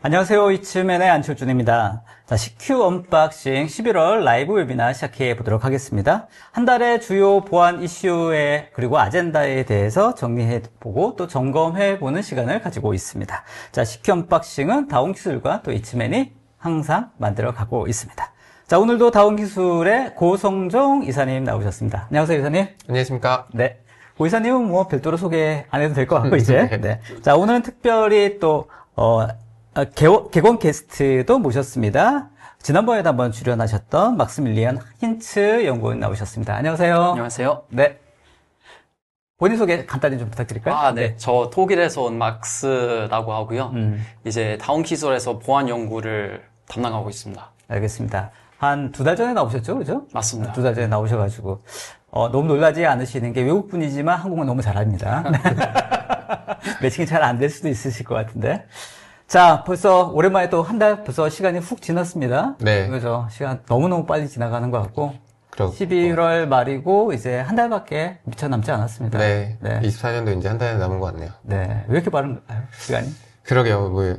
안녕하세요. 이츠맨의 안철준입니다. 자, CQ 언박싱 11월 라이브 웨비나 시작해 보도록 하겠습니다. 한 달의 주요 보안 이슈에 그리고 아젠다에 대해서 정리해 보고 또 점검해 보는 시간을 가지고 있습니다. 자, CQ 언박싱은 다운기술과 또 이츠맨이 항상 만들어 가고 있습니다. 자, 오늘도 다운기술의 고성종 이사님 나오셨습니다. 안녕하세요, 이사님. 안녕하십니까. 네. 고 이사님은 뭐 별도로 소개 안 해도 될 것 같고, 이제. 네. 자, 오늘은 특별히 또, 개건 게스트도 모셨습니다. 지난번에도 한번 출연하셨던 막스밀리안 힌츠 연구원 나오셨습니다. 안녕하세요. 안녕하세요. 네. 본인 소개 간단히 좀 부탁드릴까요? 네. 저 독일에서 온 막스라고 하고요. 이제 다운기술에서 보안 연구를 담당하고 있습니다. 알겠습니다. 한 2달 전에 나오셨죠? 그죠? 맞습니다. 2달 전에 나오셔가지고, 너무 놀라지 않으시는 게 외국분이지만 한국은 너무 잘합니다. 매칭이 잘 안 될 수도 있으실 것 같은데. 자, 벌써 오랜만에 또 한 달 벌써 시간이 훅 지났습니다. 네. 그죠? 시간 너무너무 빨리 지나가는 것 같고. 그렇고. 11월 말이고 이제 한 달밖에 미쳐 남지 않았습니다. 네. 24년도 이제 한 달 남은 것 같네요. 네. 왜 이렇게 빠른가요? 시간이? 그러게요.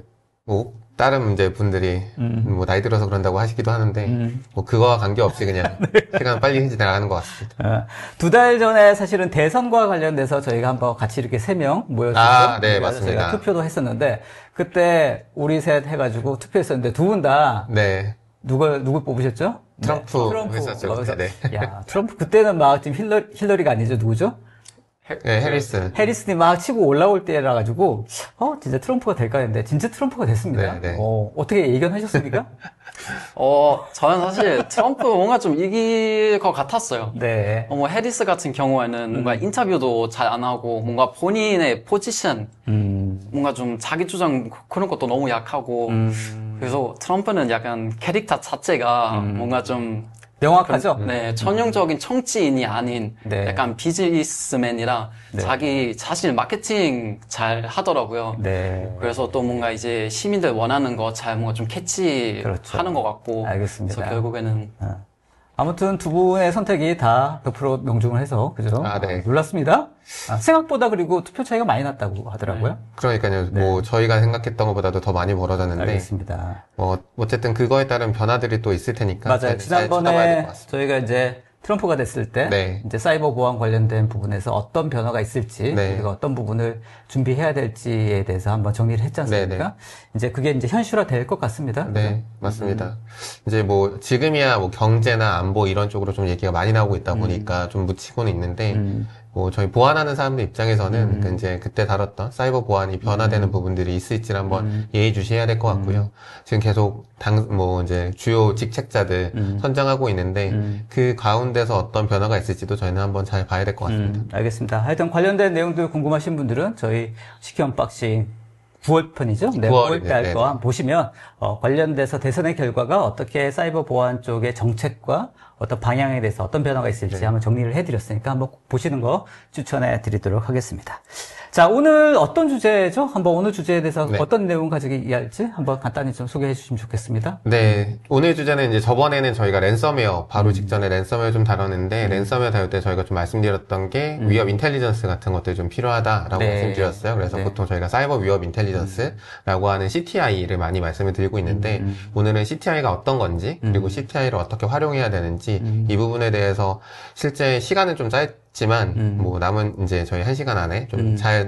다른 이제 분들이 나이 들어서 그런다고 하시기도 하는데 그거와 관계없이 그냥 시간 빨리 지나가는 것 같습니다. 2달 전에 사실은 대선과 관련돼서 저희가 한번 같이 이렇게 3명 모였었죠. 네, 맞습니다. 저희가 투표도 했었는데 그때 우리 셋 해가지고 투표했었는데 두 분 다 네. 누굴 뽑으셨죠? 트럼프 했었죠. 네. 야, 트럼프 그때는 막 지금 힐러리가 아니죠. 누구죠? 해리스. 해리스님 막 치고 올라올 때라 가지고 진짜 트럼프가 될까 했는데 진짜 트럼프가 됐습니다. 네. 어떻게 예견하셨습니까? 저는 사실 트럼프 뭔가 좀 이길 것 같았어요. 네. 해리스 같은 경우에는 뭔가 인터뷰도 잘 안 하고 뭔가 본인의 포지션, 뭔가 좀 자기 주장 그런 것도 너무 약하고 그래서 트럼프는 약간 캐릭터 자체가 뭔가 좀 명확하죠? 네, 전형적인 정치인이 아닌 네. 약간 비즈니스맨이라 자기 자신 마케팅 잘 하더라고요. 네. 그래서 또 뭔가 이제 시민들 원하는 거 잘 뭔가 좀 캐치하는 그렇죠. 것 같고. 알겠습니다. 그래서 결국에는 아무튼 두 분의 선택이 다 100% 명중을 해서 그죠? 네. 놀랐습니다. 생각보다 그리고 투표 차이가 많이 났다고 하더라고요. 그러니까요. 저희가 생각했던 것보다도 더 많이 벌어졌는데. 알겠습니다. 어쨌든 그거에 따른 변화들이 또 있을 테니까. 맞아요. 지난번에 저희가 이제 트럼프가 됐을 때 이제 사이버 보안 관련된 부분에서 어떤 변화가 있을지 그리고 어떤 부분을 준비해야 될지에 대해서 한번 정리를 했지 않습니까? 이제 그게 이제 현실화 될 것 같습니다. 네, 그죠? 맞습니다. 이제 지금이야 경제나 안보 이런 쪽으로 좀 얘기가 많이 나오고 있다 보니까 좀 묻히고는 있는데 저희 보안하는 사람들 입장에서는 이제 그때 다뤘던 사이버 보안이 변화되는 부분들이 있을지를 한번 예의주시해야 될 것 같고요. 지금 계속 이제 주요 직책자들 선정하고 있는데 그 가운데서 어떤 변화가 있을지도 저희는 한번 잘 봐야 될 것 같습니다. 알겠습니다. 하여튼 관련된 내용들 궁금하신 분들은 저희 CQ 언박싱 9월 편이죠? 네, 9월 달 거 보시면 관련돼서 대선의 결과가 어떻게 사이버 보안 쪽의 정책과 어떤 방향에 대해서 어떤 변화가 있을지 한번 정리를 해드렸으니까 한번 꼭 보시는 거 추천해 드리도록 하겠습니다. 자, 오늘 어떤 주제죠? 한번 오늘 주제에 대해서 어떤 내용 가지고 이야기할지 한번 간단히 좀 소개해 주시면 좋겠습니다. 네. 오늘 주제는 이제 저번에는 저희가 랜섬웨어, 바로 직전에 랜섬웨어 좀 다뤘는데, 랜섬웨어 다룰 때 저희가 좀 말씀드렸던 게 위협 인텔리전스 같은 것들이 좀 필요하다라고 말씀드렸어요. 그래서 보통 저희가 사이버 위협 인텔리전스라고 하는 CTI를 많이 말씀을 드리고 있는데, 오늘은 CTI가 어떤 건지, 그리고 CTI를 어떻게 활용해야 되는지, 이 부분에 대해서 실제 시간은 좀 짧지만, 남은 이제 저희 1시간 안에 좀 잘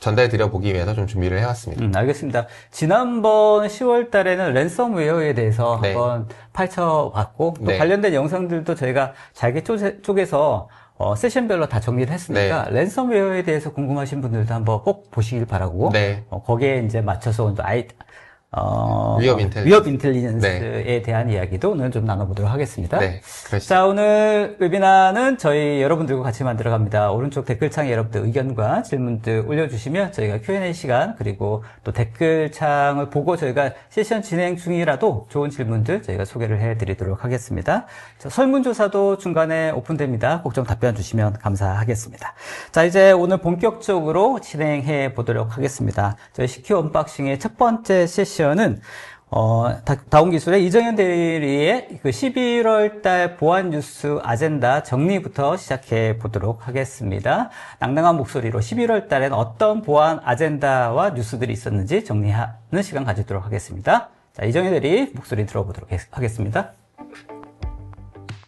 전달 드려보기 위해서 좀 준비를 해왔습니다. 알겠습니다. 지난번 10월 달에는 랜섬웨어에 대해서 한번 파헤쳐봤고, 또 관련된 영상들도 저희가 잘게 쪼개서 세션별로 다 정리를 했으니까 랜섬웨어에 대해서 궁금하신 분들도 한번 꼭 보시길 바라고, 거기에 이제 맞춰서 위협 인텔리전스에 대한 이야기도 오늘 좀 나눠보도록 하겠습니다. 네, 그렇습니다. 자, 오늘 웨비나는 저희 여러분들과 같이 만들어 갑니다. 오른쪽 댓글창에 여러분들 의견과 질문들 올려주시면 저희가 Q&A 시간 그리고 또 댓글창을 보고 저희가 세션 진행 중이라도 좋은 질문들 저희가 소개를 해드리도록 하겠습니다. 자, 설문조사도 중간에 오픈됩니다. 꼭 좀 답변 주시면 감사하겠습니다. 자, 이제 오늘 본격적으로 진행해 보도록 하겠습니다. 저희 CQ 언박싱의 첫 번째 세션은 다운기술의 이정현 대리의 그 11월 달 보안 뉴스 아젠다 정리부터 시작해 보도록 하겠습니다. 낭낭한 목소리로 11월 달엔 어떤 보안 아젠다와 뉴스들이 있었는지 정리하는 시간 가지도록 하겠습니다. 자, 이정현 대리 목소리 들어보도록 하겠습니다.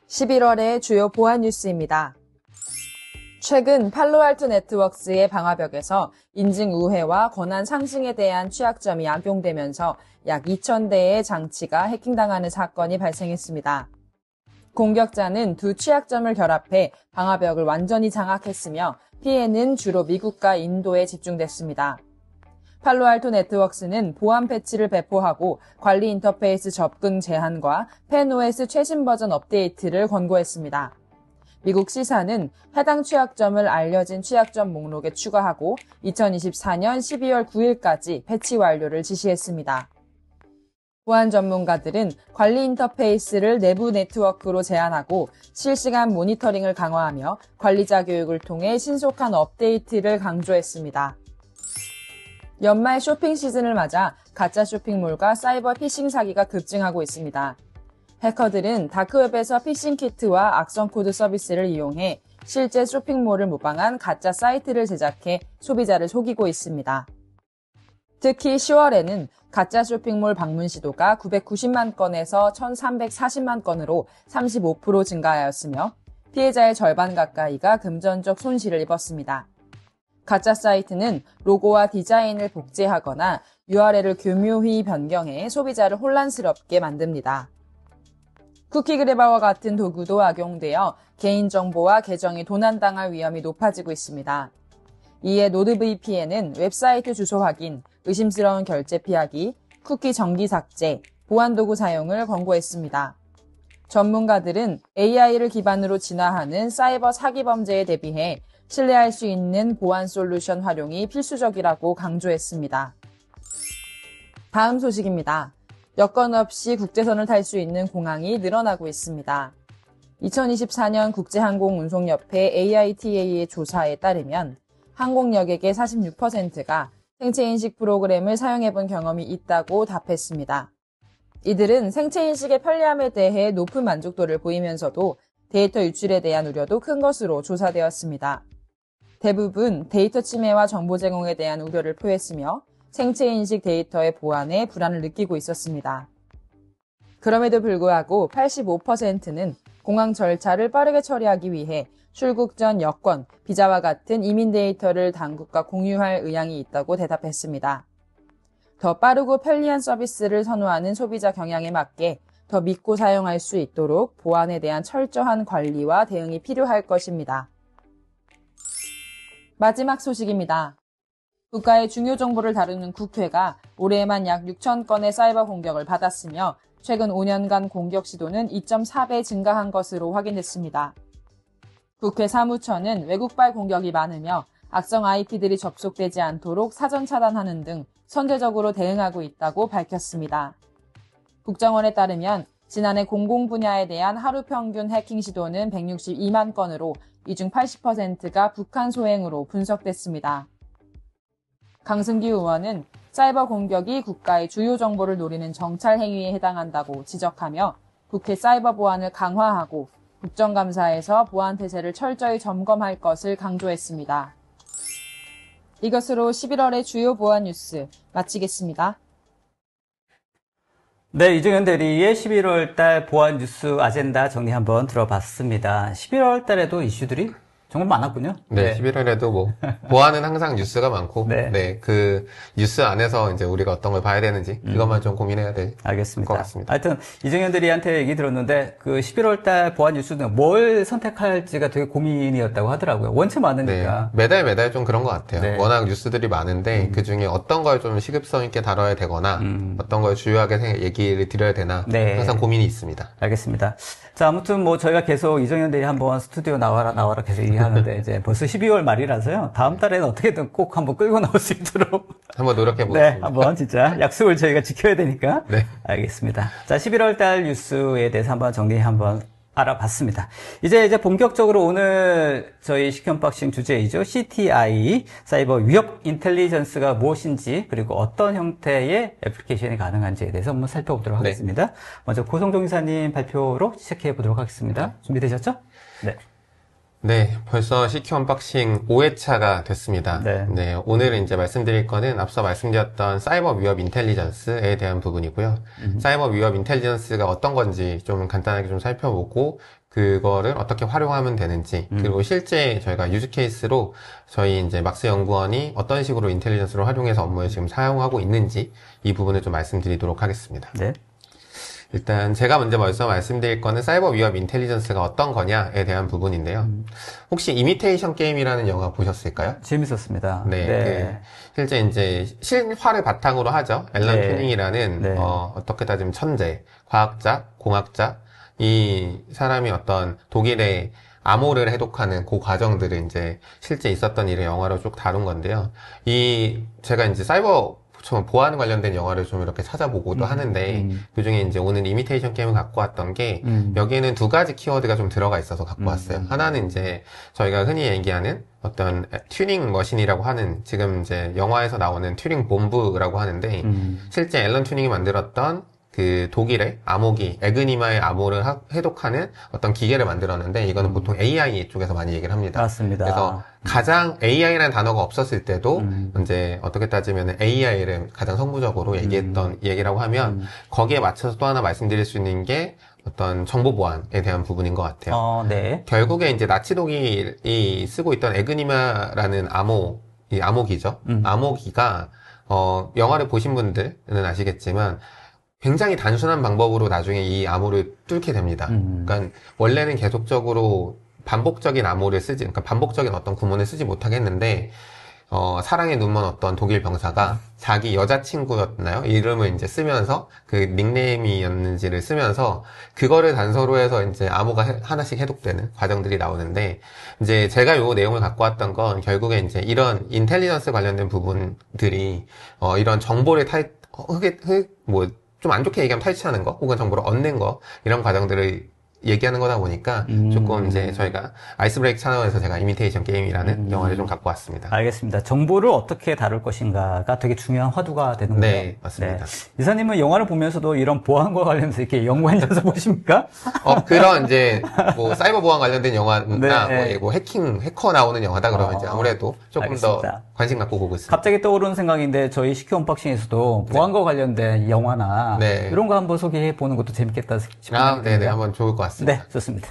11월의 주요 보안 뉴스입니다. 최근 팔로알토 네트워크스의 방화벽에서 인증 우회와 권한 상승에 대한 취약점이 악용되면서 약 2,000대의 장치가 해킹당하는 사건이 발생했습니다. 공격자는 두 취약점을 결합해 방화벽을 완전히 장악했으며 피해는 주로 미국과 인도에 집중됐습니다. 팔로알토 네트워크스는 보안 패치를 배포하고 관리 인터페이스 접근 제한과 펜OS 최신 버전 업데이트를 권고했습니다. 미국 시사는 해당 취약점을 알려진 취약점 목록에 추가하고 2024년 12월 9일까지 패치 완료를 지시했습니다. 보안 전문가들은 관리 인터페이스를 내부 네트워크로 제한하고 실시간 모니터링을 강화하며 관리자 교육을 통해 신속한 업데이트를 강조했습니다. 연말 쇼핑 시즌을 맞아 가짜 쇼핑몰과 사이버 피싱 사기가 급증하고 있습니다. 해커들은 다크웹에서 피싱 키트와 악성 코드 서비스를 이용해 실제 쇼핑몰을 모방한 가짜 사이트를 제작해 소비자를 속이고 있습니다. 특히 10월에는 가짜 쇼핑몰 방문 시도가 990만 건에서 1,340만 건으로 35% 증가하였으며 피해자의 절반 가까이가 금전적 손실을 입었습니다. 가짜 사이트는 로고와 디자인을 복제하거나 URL을 교묘히 변경해 소비자를 혼란스럽게 만듭니다. 쿠키 그래버와 같은 도구도 악용되어 개인정보와 계정이 도난당할 위험이 높아지고 있습니다. 이에 노드VPN은 웹사이트 주소 확인, 의심스러운 결제 피하기, 쿠키 정기 삭제, 보안도구 사용을 권고했습니다. 전문가들은 AI를 기반으로 진화하는 사이버 사기 범죄에 대비해 신뢰할 수 있는 보안 솔루션 활용이 필수적이라고 강조했습니다. 다음 소식입니다. 여건 없이 국제선을 탈 수 있는 공항이 늘어나고 있습니다. 2024년 국제항공운송협회 AITA의 조사에 따르면 항공여객의 46%가 생체인식 프로그램을 사용해본 경험이 있다고 답했습니다. 이들은 생체인식의 편리함에 대해 높은 만족도를 보이면서도 데이터 유출에 대한 우려도 큰 것으로 조사되었습니다. 대부분 데이터 침해와 정보 제공에 대한 우려를 표했으며 생체인식 데이터의 보안에 불안을 느끼고 있었습니다. 그럼에도 불구하고 85%는 공항 절차를 빠르게 처리하기 위해 출국 전 여권, 비자와 같은 이민 데이터를 당국과 공유할 의향이 있다고 대답했습니다. 더 빠르고 편리한 서비스를 선호하는 소비자 경향에 맞게 더 믿고 사용할 수 있도록 보안에 대한 철저한 관리와 대응이 필요할 것입니다. 마지막 소식입니다. 국가의 중요 정보를 다루는 국회가 올해에만 약 6천 건의 사이버 공격을 받았으며 최근 5년간 공격 시도는 2.4배 증가한 것으로 확인됐습니다. 국회 사무처는 외국발 공격이 많으며 악성 IP들이 접속되지 않도록 사전 차단하는 등 선제적으로 대응하고 있다고 밝혔습니다. 국정원에 따르면 지난해 공공 분야에 대한 하루 평균 해킹 시도는 162만 건으로 이 중 80%가 북한 소행으로 분석됐습니다. 강승기 의원은 사이버 공격이 국가의 주요 정보를 노리는 정찰 행위에 해당한다고 지적하며 국회 사이버 보안을 강화하고 국정감사에서 보안 태세를 철저히 점검할 것을 강조했습니다. 이것으로 11월의 주요 보안 뉴스 마치겠습니다. 네, 이정현 대리의 11월 달 보안 뉴스 아젠다 정리 한번 들어봤습니다. 11월 달에도 이슈들이 정말 많았군요. 네, 11월에도 뭐 보안은 항상 뉴스가 많고 네. 그 뉴스 안에서 이제 우리가 어떤 걸 봐야 되는지 그것만 좀 고민해야 될 것 같습니다. 하여튼 이정현 대리한테 얘기 들었는데 그 11월 달 보안 뉴스는 뭘 선택할지가 되게 고민이었다고 하더라고요. 원체 많으니까. 네, 매달 좀 그런 것 같아요. 네. 워낙 뉴스들이 많은데 그 중에 어떤 걸 좀 시급성 있게 다뤄야 되거나 어떤 걸 주요하게 얘기를 드려야 되나 항상 고민이 있습니다. 알겠습니다. 자, 아무튼 뭐 저희가 계속 이정현 대리 한번 스튜디오 나와라 계속 얘기하는데 이제 벌써 12월 말이라서요. 다음 달에는 어떻게든 꼭 한번 끌고 나올 수 있도록 한번 노력해 보겠습니다. 네, 한번 진짜 약속을 저희가 지켜야 되니까. 네. 알겠습니다. 자, 11월 달 뉴스에 대해서 한번 정리 한번 알아봤습니다. 이제 본격적으로 오늘 저희 시큐언박싱 주제이죠. CTI, 사이버 위협 인텔리전스가 무엇인지, 그리고 어떤 형태의 애플리케이션이 가능한지에 대해서 한번 살펴보도록 하겠습니다. 네. 먼저 고성종 이사님 발표로 시작해 보도록 하겠습니다. 준비되셨죠? 네. 네, 벌써 CQ 언박싱 5회차가 됐습니다. 네, 오늘은 이제 말씀드릴 거는 앞서 말씀드렸던 사이버 위협 인텔리전스에 대한 부분이고요. 사이버 위협 인텔리전스가 어떤 건지 좀 간단하게 좀 살펴보고, 그거를 어떻게 활용하면 되는지, 그리고 실제 저희가 유즈 케이스로 저희 이제 막스 연구원이 어떤 식으로 인텔리전스를 활용해서 업무에 지금 사용하고 있는지 이 부분을 좀 말씀드리도록 하겠습니다. 네. 일단 제가 먼저 말씀드릴 거는 사이버 위협 인텔리전스가 어떤 거냐에 대한 부분인데요. 혹시 이미테이션 게임이라는 영화 보셨을까요? 재밌었습니다. 네. 실제 이제 실화를 바탕으로 하죠. 앨런 튜닝이라는 어떻게 따지면 천재, 과학자, 공학자, 이 사람이 어떤 독일의 암호를 해독하는 그 과정들을 이제 실제 있었던 일을 영화로 쭉 다룬 건데요. 제가 이제 사이버 보안 관련된 영화를 좀 이렇게 찾아보고도 하는데, 그 중에 이제 오늘 이미테이션 게임을 갖고 왔던 게, 여기에는 두 가지 키워드가 좀 들어가 있어서 갖고 왔어요. 하나는 이제 저희가 흔히 얘기하는 어떤 튜닝 머신이라고 하는, 지금 이제 영화에서 나오는 튜링 본부라고 하는데, 실제 앨런 튜닝이 만들었던 그 독일의 암호기, 에그니마의 암호를 해독하는 어떤 기계를 만들었는데, 이거는 보통 AI 쪽에서 많이 얘기를 합니다. 맞습니다. 그래서 가장 AI라는 단어가 없었을 때도 이제 어떻게 따지면 AI를 가장 성구적으로 얘기했던 얘기라고 하면, 거기에 맞춰서 또 하나 말씀드릴 수 있는 게 어떤 정보 보안에 대한 부분인 것 같아요. 네. 결국에 이제 나치 독일이 쓰고 있던 에그니마라는 이 암호기죠. 암호기가 영화를 보신 분들은 아시겠지만 굉장히 단순한 방법으로 나중에 이 암호를 뚫게 됩니다. 그러니까 원래는 계속적으로 반복적인 암호를 쓰지, 그러니까 반복적인 어떤 구문을 쓰지 못하게 했는데, 사랑의 눈먼 어떤 독일 병사가 자기 여자친구였나요? 이름을 이제 쓰면서, 그 닉네임이었는지를 쓰면서, 그거를 단서로 해서 이제 암호가 하나씩 해독되는 과정들이 나오는데, 이제 제가 요 내용을 갖고 왔던 건 결국에 이제 이런 인텔리전스 관련된 부분들이, 이런 정보를 좀 안 좋게 얘기하면 탈취하는 거, 혹은 정보를 얻는 거, 이런 과정들을 얘기하는 거다 보니까 조금 이제 저희가 아이스 브레이크 차원에서 제가 이미테이션 게임이라는 영화를 좀 갖고 왔습니다. 알겠습니다. 정보를 어떻게 다룰 것인가가 되게 중요한 화두가 되는 거예요. 네, 맞습니다. 이사님은 영화를 보면서 이런 보안과 관련해서 이렇게 연구하면서 보십니까? 그런 이제 뭐 사이버 보안 관련된 영화나 뭐 해커 나오는 영화다 그러면 이제 아무래도 조금 알겠습니다. 더 관심 갖고 보고 있습니다. 갑자기 떠오르는 생각인데 저희 CQ 언박싱에서도 보안과 관련된 영화나 이런 거 한번 소개해 보는 것도 재밌겠다 싶습니다. 네네, 한번 좋을 것 같습니다. 네, 좋습니다.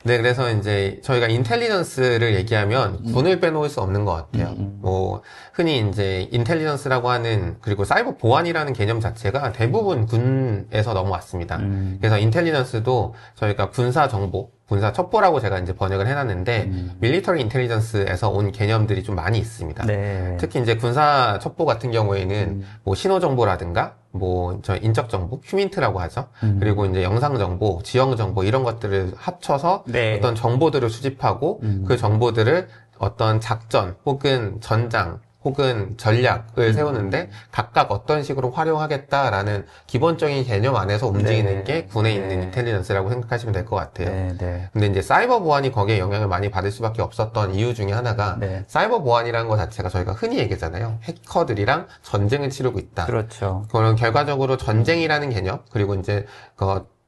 네, 그래서 이제 저희가 인텔리전스를 얘기하면 군을 빼놓을 수 없는 것 같아요. 뭐 흔히 이제 인텔리전스라고 하는, 그리고 사이버 보안이라는 개념 자체가 대부분 군에서 넘어왔습니다. 그래서 인텔리전스도 저희가 군사 정보, 군사 첩보라고 제가 이제 번역을 해놨는데, 밀리터리 인텔리전스에서 온 개념들이 좀 많이 있습니다. 네. 특히 이제 군사 첩보 같은 경우에는 뭐 신호 정보라든가, 뭐 저 인적 정보, 휴민트라고 하죠. 그리고 이제 영상 정보, 지형 정보 이런 것들을 합쳐서 어떤 정보들을 수집하고 그 정보들을 어떤 작전 혹은 전장 혹은 전략을 세우는데 각각 어떤 식으로 활용하겠다라는 기본적인 개념 안에서 움직이는 게 군에 있는 인텔리전스라고 생각하시면 될 것 같아요. 근데 이제 사이버 보안이 거기에 영향을 많이 받을 수밖에 없었던 이유 중에 하나가 사이버 보안이라는 것 자체가 저희가 흔히 얘기하잖아요. 해커들이랑 전쟁을 치르고 있다. 그렇죠. 그런 결과적으로 전쟁이라는 개념, 그리고 이제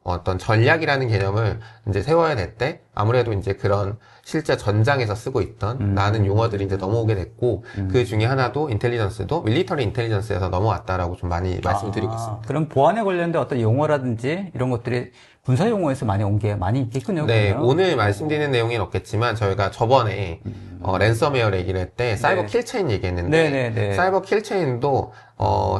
어떤 전략이라는 개념을 이제 세워야 될 때 아무래도 이제 그런 실제 전장에서 쓰고 있던 라는 용어들이 이제 넘어오게 됐고, 그 중에 하나도 인텔리전스도 밀리터리 인텔리전스에서 넘어왔다라고 좀 많이 말씀드리고 있습니다. 그럼 보안에 관련된 어떤 용어라든지 이런 것들이 군사 용어에서 많이 온 게 많이 있겠군요. 네, 그러면. 오늘 말씀드리는 내용은 없겠지만 저희가 저번에 랜섬웨어 얘기를 할 때 사이버 킬체인 얘기했는데 사이버 킬체인도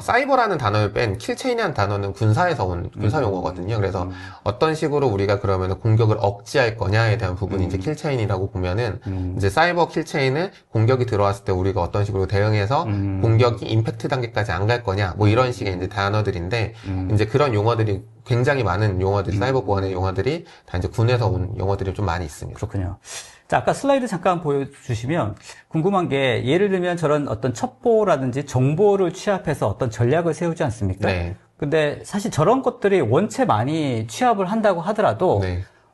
사이버라는 단어를 뺀 킬체인이라는 단어는 군사에서 온 군사 용어거든요. 그래서 어떤 식으로 우리가 그러면 공격을 억제할 거냐에 대한 부분이 이제 킬체인이라고 보면은 이제 사이버 킬체인은 공격이 들어왔을 때 우리가 어떤 식으로 대응해서 공격이 임팩트 단계까지 안 갈 거냐, 뭐 이런 식의 이제 단어들인데 이제 그런 용어들이 굉장히 많은 용어들이 사이버 보안의 용어들이 다 이제 군에서 온 용어들이 좀 많이 있습니다. 그렇군요. 자, 아까 슬라이드 잠깐 보여주시면 궁금한 게, 예를 들면 저런 어떤 첩보라든지 정보를 취합해서 어떤 전략을 세우지 않습니까? 네. 근데 사실 저런 것들이 원체 많이 취합을 한다고 하더라도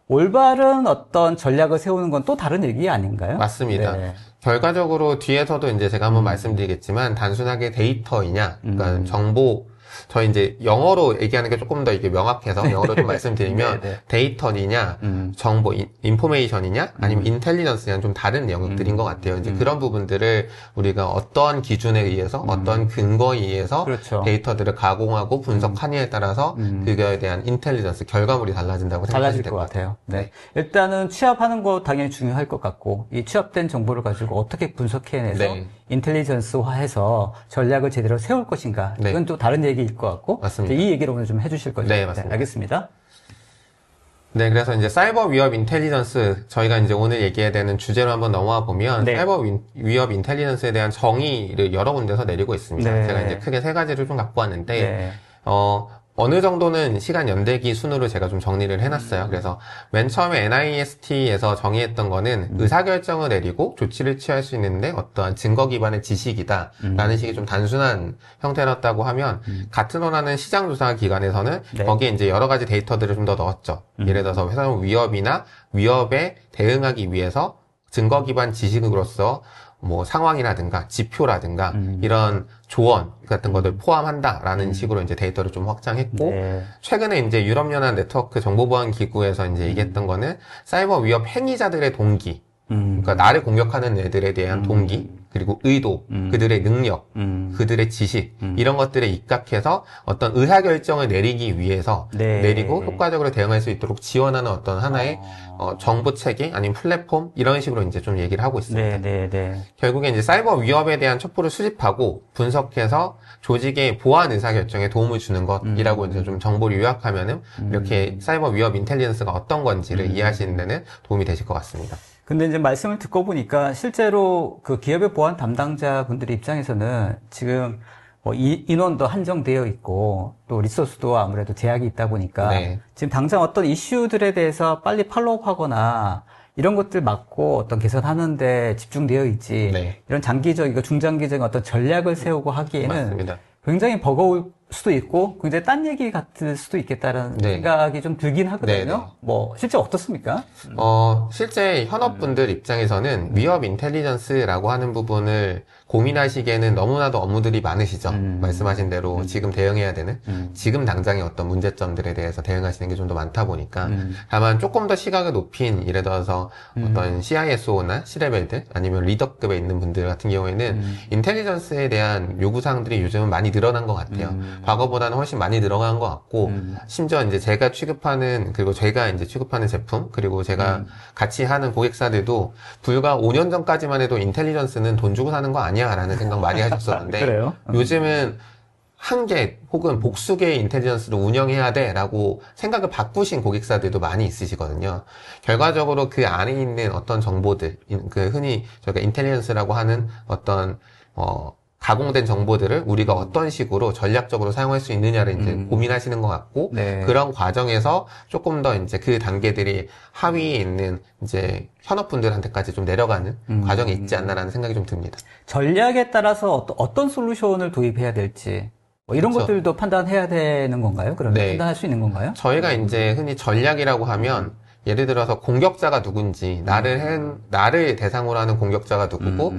올바른 어떤 전략을 세우는 건 또 다른 얘기 아닌가요? 맞습니다. 네. 결과적으로 뒤에서도 이제 제가 한번 말씀드리겠지만 단순하게 데이터이냐, 그러니까 정보, 저희 이제 영어로 얘기하는 게 조금 더 이게 명확해서 영어로 좀 말씀드리면 네, 네. 데이터이냐, 정보, 인포메이션이냐, 아니면 인텔리전스냐 좀 다른 영역들인 것 같아요. 이제 그런 부분들을 우리가 어떤 기준에 의해서, 어떤 근거에 의해서 그렇죠. 데이터들을 가공하고 분석하느냐에 따라서 그거에 대한 인텔리전스, 결과물이 달라진다고 달라질 생각하시면 될 것 것 같아요. 같아요. 네. 일단은 취합하는 거 당연히 중요할 것 같고, 이 취합된 정보를 가지고 어떻게 분석해내서 네. 인텔리전스화해서 전략을 제대로 세울 것인가. 네. 이건 또 다른 얘기일 것 같고, 맞습니다. 이 얘기를 오늘 좀 해주실 거죠. 네, 맞습니다. 알겠습니다. 네, 그래서 이제 사이버 위협 인텔리전스, 저희가 이제 오늘 얘기해야 되는 주제로 한번 넘어와 보면, 네. 사이버 위협 인텔리전스에 대한 정의를 여러 군데서 내리고 있습니다. 네. 제가 이제 크게 세 가지를 좀 갖고 왔는데, 네. 어느 정도는 시간 연대기 순으로 제가 좀 정리를 해놨어요. 그래서 맨 처음에 NIST에서 정의했던 거는 의사결정을 내리고 조치를 취할 수 있는데 어떠한 증거 기반의 지식이다 라는 식의 좀 단순한 형태였다고 하면 같은 원하는 시장조사 기관에서는 네. 거기에 이제 여러 가지 데이터들을 좀 더 넣었죠. 예를 들어서 회사용 위협이나 위협에 대응하기 위해서 증거 기반 지식으로서 뭐 상황이라든가 지표라든가 이런 조언 같은 것들 포함한다라는 식으로 이제 데이터를 좀 확장했고 네. 최근에 이제 유럽연합 네트워크 정보보안 기구에서 이제 얘기했던 거는 사이버 위협 행위자들의 동기, 그러니까 나를 공격하는 애들에 대한 동기, 그리고 의도, 그들의 능력, 그들의 지식 이런 것들에 입각해서 어떤 의사결정을 내리기 위해서 네. 내리고 효과적으로 대응할 수 있도록 지원하는 어떤 하나의 정보 체계 아니면 플랫폼 이런 식으로 이제 좀 얘기를 하고 있습니다. 네, 네, 네. 결국에 이제 사이버 위협에 대한 첩보를 수집하고 분석해서 조직의 보안 의사결정에 도움을 주는 것이라고 이제 좀 정보를 요약하면은 이렇게 사이버 위협 인텔리전스가 어떤 건지를 이해하시는 데는 도움이 되실 것 같습니다. 근데 이제 말씀을 듣고 보니까 실제로 그 기업의 보안 담당자분들의 입장에서는 지금 뭐 인원도 한정되어 있고 또 리소스도 아무래도 제약이 있다 보니까 네. 지금 당장 어떤 이슈들에 대해서 빨리 팔로우하거나 이런 것들 막고 어떤 개선하는 데 집중되어 있지 네. 이런 장기적이고 중장기적인 어떤 전략을 세우고 하기에는 맞습니다. 굉장히 버거울 수도 있고 굉장히 딴 얘기 같을 수도 있겠다는 네. 생각이 좀 들긴 하거든요. 네, 네. 뭐 실제 어떻습니까? 실제 현업분들 입장에서는 위협 인텔리전스라고 하는 부분을 고민하시기에는 너무나도 업무들이 많으시죠. 말씀하신 대로 지금 대응해야 되는, 지금 당장의 어떤 문제점들에 대해서 대응하시는 게 좀 더 많다 보니까, 다만 조금 더 시각을 높인, 예를 들어서 어떤 CISO나 C레벨들, 아니면 리더급에 있는 분들 같은 경우에는 인텔리전스에 대한 요구사항들이 요즘은 많이 늘어난 것 같아요. 과거보다는 훨씬 많이 늘어난 것 같고, 심지어 이제 제가 취급하는, 그리고 제가 이제 취급하는 제품, 그리고 제가 같이 하는 고객사들도 불과 5년 전까지만 해도 인텔리전스는 돈 주고 사는 거 아니야 라는 생각 많이 하셨었는데, 그래요? 요즘은 한 개 혹은 복수 개의 인텔리전스를 운영해야 돼 라고 생각을 바꾸신 고객사들도 많이 있으시거든요. 결과적으로 그 안에 있는 어떤 정보들, 그 흔히 저희가 인텔리전스라고 하는 어떤 가공된 정보들을 우리가 어떤 식으로 전략적으로 사용할 수 있느냐를 이제 고민하시는 것 같고, 네. 그런 과정에서 조금 더 이제 그 단계들이 하위에 있는 이제 현업분들한테까지 좀 내려가는 과정이 있지 않나라는 생각이 좀 듭니다. 전략에 따라서 어떤 솔루션을 도입해야 될지 뭐 이런 그렇죠. 것들도 판단해야 되는 건가요? 그러면 네. 판단할 수 있는 건가요? 저희가 이제 흔히 전략이라고 하면 예를 들어서 공격자가 누군지, 나를 대상으로 하는 공격자가 누구고,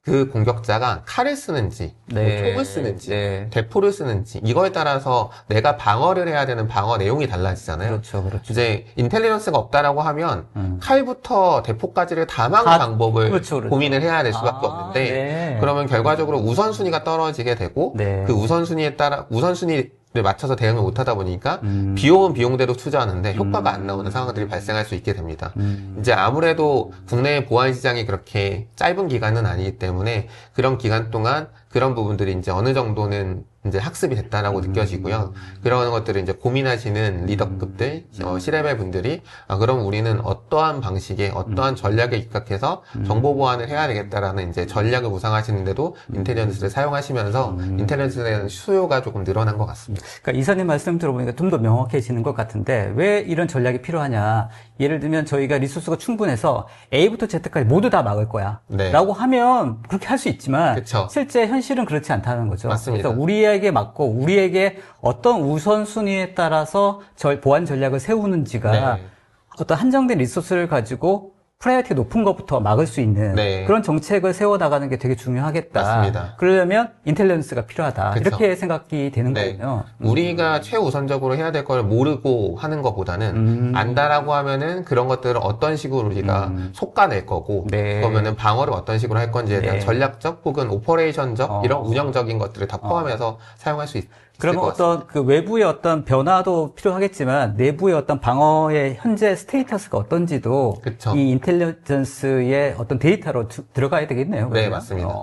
그 공격자가 칼을 쓰는지, 뭐 네. 총을 쓰는지, 네. 대포를 쓰는지, 이거에 따라서 내가 방어를 해야 되는 방어 내용이 달라지잖아요. 그렇죠, 그렇죠. 이제 인텔리전스가 없다라고 하면 칼부터 대포까지를 다 막는 방법을 그렇죠, 그렇죠. 고민을 해야 될 수밖에 아, 없는데, 네. 그러면 결과적으로 우선순위가 떨어지게 되고, 네. 그 우선순위에 따라 우선순위를 맞춰서 대응을 못하다 보니까 비용은 비용대로 투자하는데 효과가 안 나오는 상황들이 발생할 수 있게 됩니다. 이제 아무래도 국내 보안 시장이 그렇게 짧은 기간은 아니기 때문에 그런 기간 동안 그런 부분들이 이제 어느 정도는 이제 학습이 됐다라고 느껴지고요. 그런 것들을 이제 고민하시는 리더급들, C레벨 분들이, 그럼 우리는 어떠한 방식의, 어떠한 전략에 입각해서 정보 보안을 해야 되겠다라는 이제 전략을 구상하시는데도 인텔리전스를 사용하시면서 인텔리전스에 대한 수요가 조금 늘어난 것 같습니다. 그러니까 이사님 말씀 들어보니까 좀 더 명확해지는 것 같은데 왜 이런 전략이 필요하냐. 예를 들면 저희가 리소스가 충분해서 A부터 Z까지 모두 다 막을 거야. 네. 라고 하면 그렇게 할 수 있지만 그쵸. 실제 현실은 그렇지 않다는 거죠. 맞습니다. 그래서 우리에게 맞고 우리에게 어떤 우선순위에 따라서 보안 전략을 세우는지가 네. 어떤 한정된 리소스를 가지고 프라이어티 높은 것부터 막을 수 있는 네. 그런 정책을 세워나가는 게 되게 중요하겠다. 맞습니다. 그러려면 인텔리전스가 필요하다. 그쵸. 이렇게 생각이 되는 네. 거군요. 우리가 최우선적으로 해야 될 걸 모르고 하는 것보다는 안다라고 하면은 그런 것들을 어떤 식으로 우리가 솎아낼 거고 네. 그러면은 방어를 어떤 식으로 할 건지에 대한 네. 전략적 혹은 오퍼레이션적 이런 운영적인 것들을 다 포함해서 사용할 수 있을 그러면 것 같습니다. 어떤 그 외부의 어떤 변화도 필요하겠지만 내부의 어떤 방어의 현재 스테이터스가 어떤지도 그쵸. 이 인텔리전스의 어떤 데이터로 들어가야 되겠네요. 네, 그러면. 맞습니다.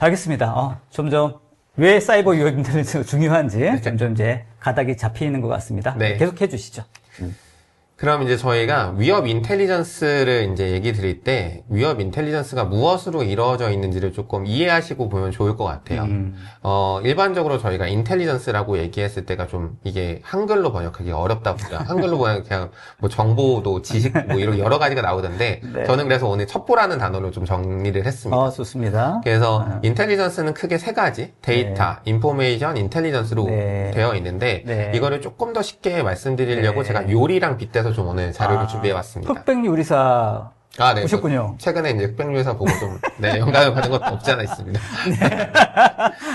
알겠습니다. 점점 왜 사이버 위협 인텔리전스가 중요한지 점점 이제 가닥이 잡히는 것 같습니다. 네. 계속해 주시죠. 그럼 이제 저희가 위협 인텔리전스를 이제 얘기 드릴 때 위협 인텔리전스가 무엇으로 이루어져 있는지를 조금 이해하시고 보면 좋을 것 같아요. 일반적으로 저희가 인텔리전스라고 얘기했을 때가 좀 이게 한글로 번역하기 어렵다 보니까 한글로 번역 그냥 뭐 정보도 지식 뭐 이런 여러 가지가 나오던데 네. 저는 그래서 오늘 첩보라는 단어로 좀 정리를 했습니다. 좋습니다. 그래서 인텔리전스는 크게 세 가지 데이터, 인포메이션, 인텔리전스로 네. 되어 있는데 네. 이거를 조금 더 쉽게 말씀드리려고 네. 제가 요리랑 빗대서 좀 오늘 자료를 준비해왔습니다. 흑백 요리사 네. 보셨군요. 최근에 이제 흑백요리사 보고 좀 영감을 받은 것도 없지 않아 있습니다.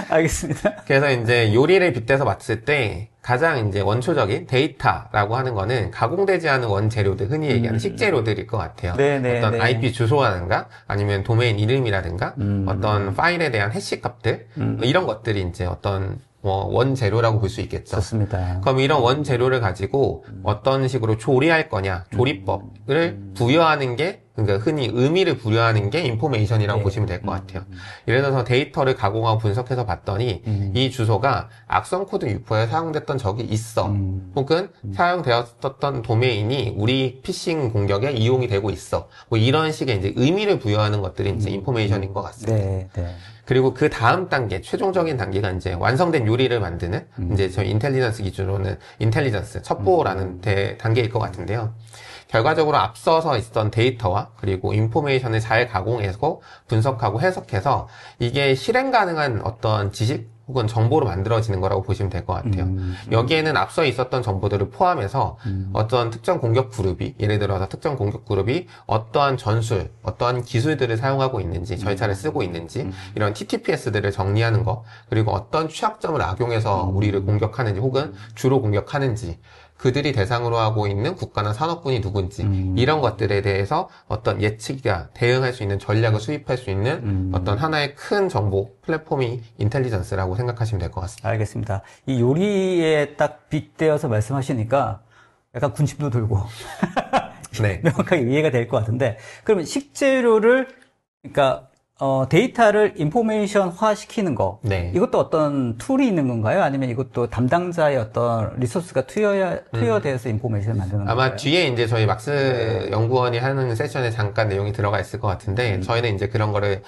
알겠습니다. 그래서 이제 요리를 빗대서 봤을 때 가장 이제 원초적인 데이터라고 하는 거는 가공되지 않은 원재료들, 흔히 얘기하는 식재료들일 것 같아요. 네네, 어떤 네. IP 주소라든가 아니면 도메인 이름이라든가 어떤 파일에 대한 해시 값들 이런 것들이 이제 어떤 원재료라고 볼 수 있겠죠. 좋습니다. 그럼 이런 원재료를 가지고 어떤 식으로 조리할 거냐, 조리법을 부여하는 게, 그러니까 흔히 의미를 부여하는 게 인포메이션이라고 네. 보시면 될 것 같아요. 예를 들어서 데이터를 가공하고 분석해서 봤더니 이 주소가 악성 코드 유포에 사용됐던 적이 있어. 혹은 사용되었던 도메인이 우리 피싱 공격에 이용이 되고 있어. 뭐 이런 식의 이제 의미를 부여하는 것들이 이제 인포메이션인 것 같습니다. 네, 네. 그리고 그 다음 단계, 최종적인 단계가 이제 완성된 요리를 만드는, 이제 저희 인텔리전스 기준으로는 인텔리전스, 첩보라는 단계일 것 같은데요. 결과적으로 앞서서 있던 데이터와 그리고 인포메이션을 잘 가공해서 분석하고 해석해서 이게 실행 가능한 어떤 지식 혹은 정보로 만들어지는 거라고 보시면 될 것 같아요. 여기에는 앞서 있었던 정보들을 포함해서 어떤 특정 공격 그룹이, 예를 들어서 특정 공격 그룹이 어떠한 전술, 어떠한 기술들을 사용하고 있는지, 절차를 쓰고 있는지, 이런 TTPS들을 정리하는 거, 그리고 어떤 취약점을 악용해서 우리를 공격하는지 혹은 주로 공격하는지, 그들이 대상으로 하고 있는 국가나 산업군이 누군지 이런 것들에 대해서 어떤 예측이나 대응할 수 있는 전략을 수립할 수 있는 어떤 하나의 큰 정보 플랫폼이 인텔리전스라고 생각하시면 될 것 같습니다. 알겠습니다. 이 요리에 딱 빗대어서 말씀하시니까 약간 군침도 돌고 네. 명확하게 이해가 될 것 같은데, 그러면 식재료를, 그러니까 데이터를 인포메이션화 시키는 거. 네. 이것도 어떤 툴이 있는 건가요? 아니면 이것도 담당자의 어떤 리소스가 투여돼서 인포메이션을 만드는 건가요? 아마 뒤에 이제 저희 막스 연구원이 하는 세션에 잠깐 내용이 들어가 있을 것 같은데, 저희는 이제 그런 거를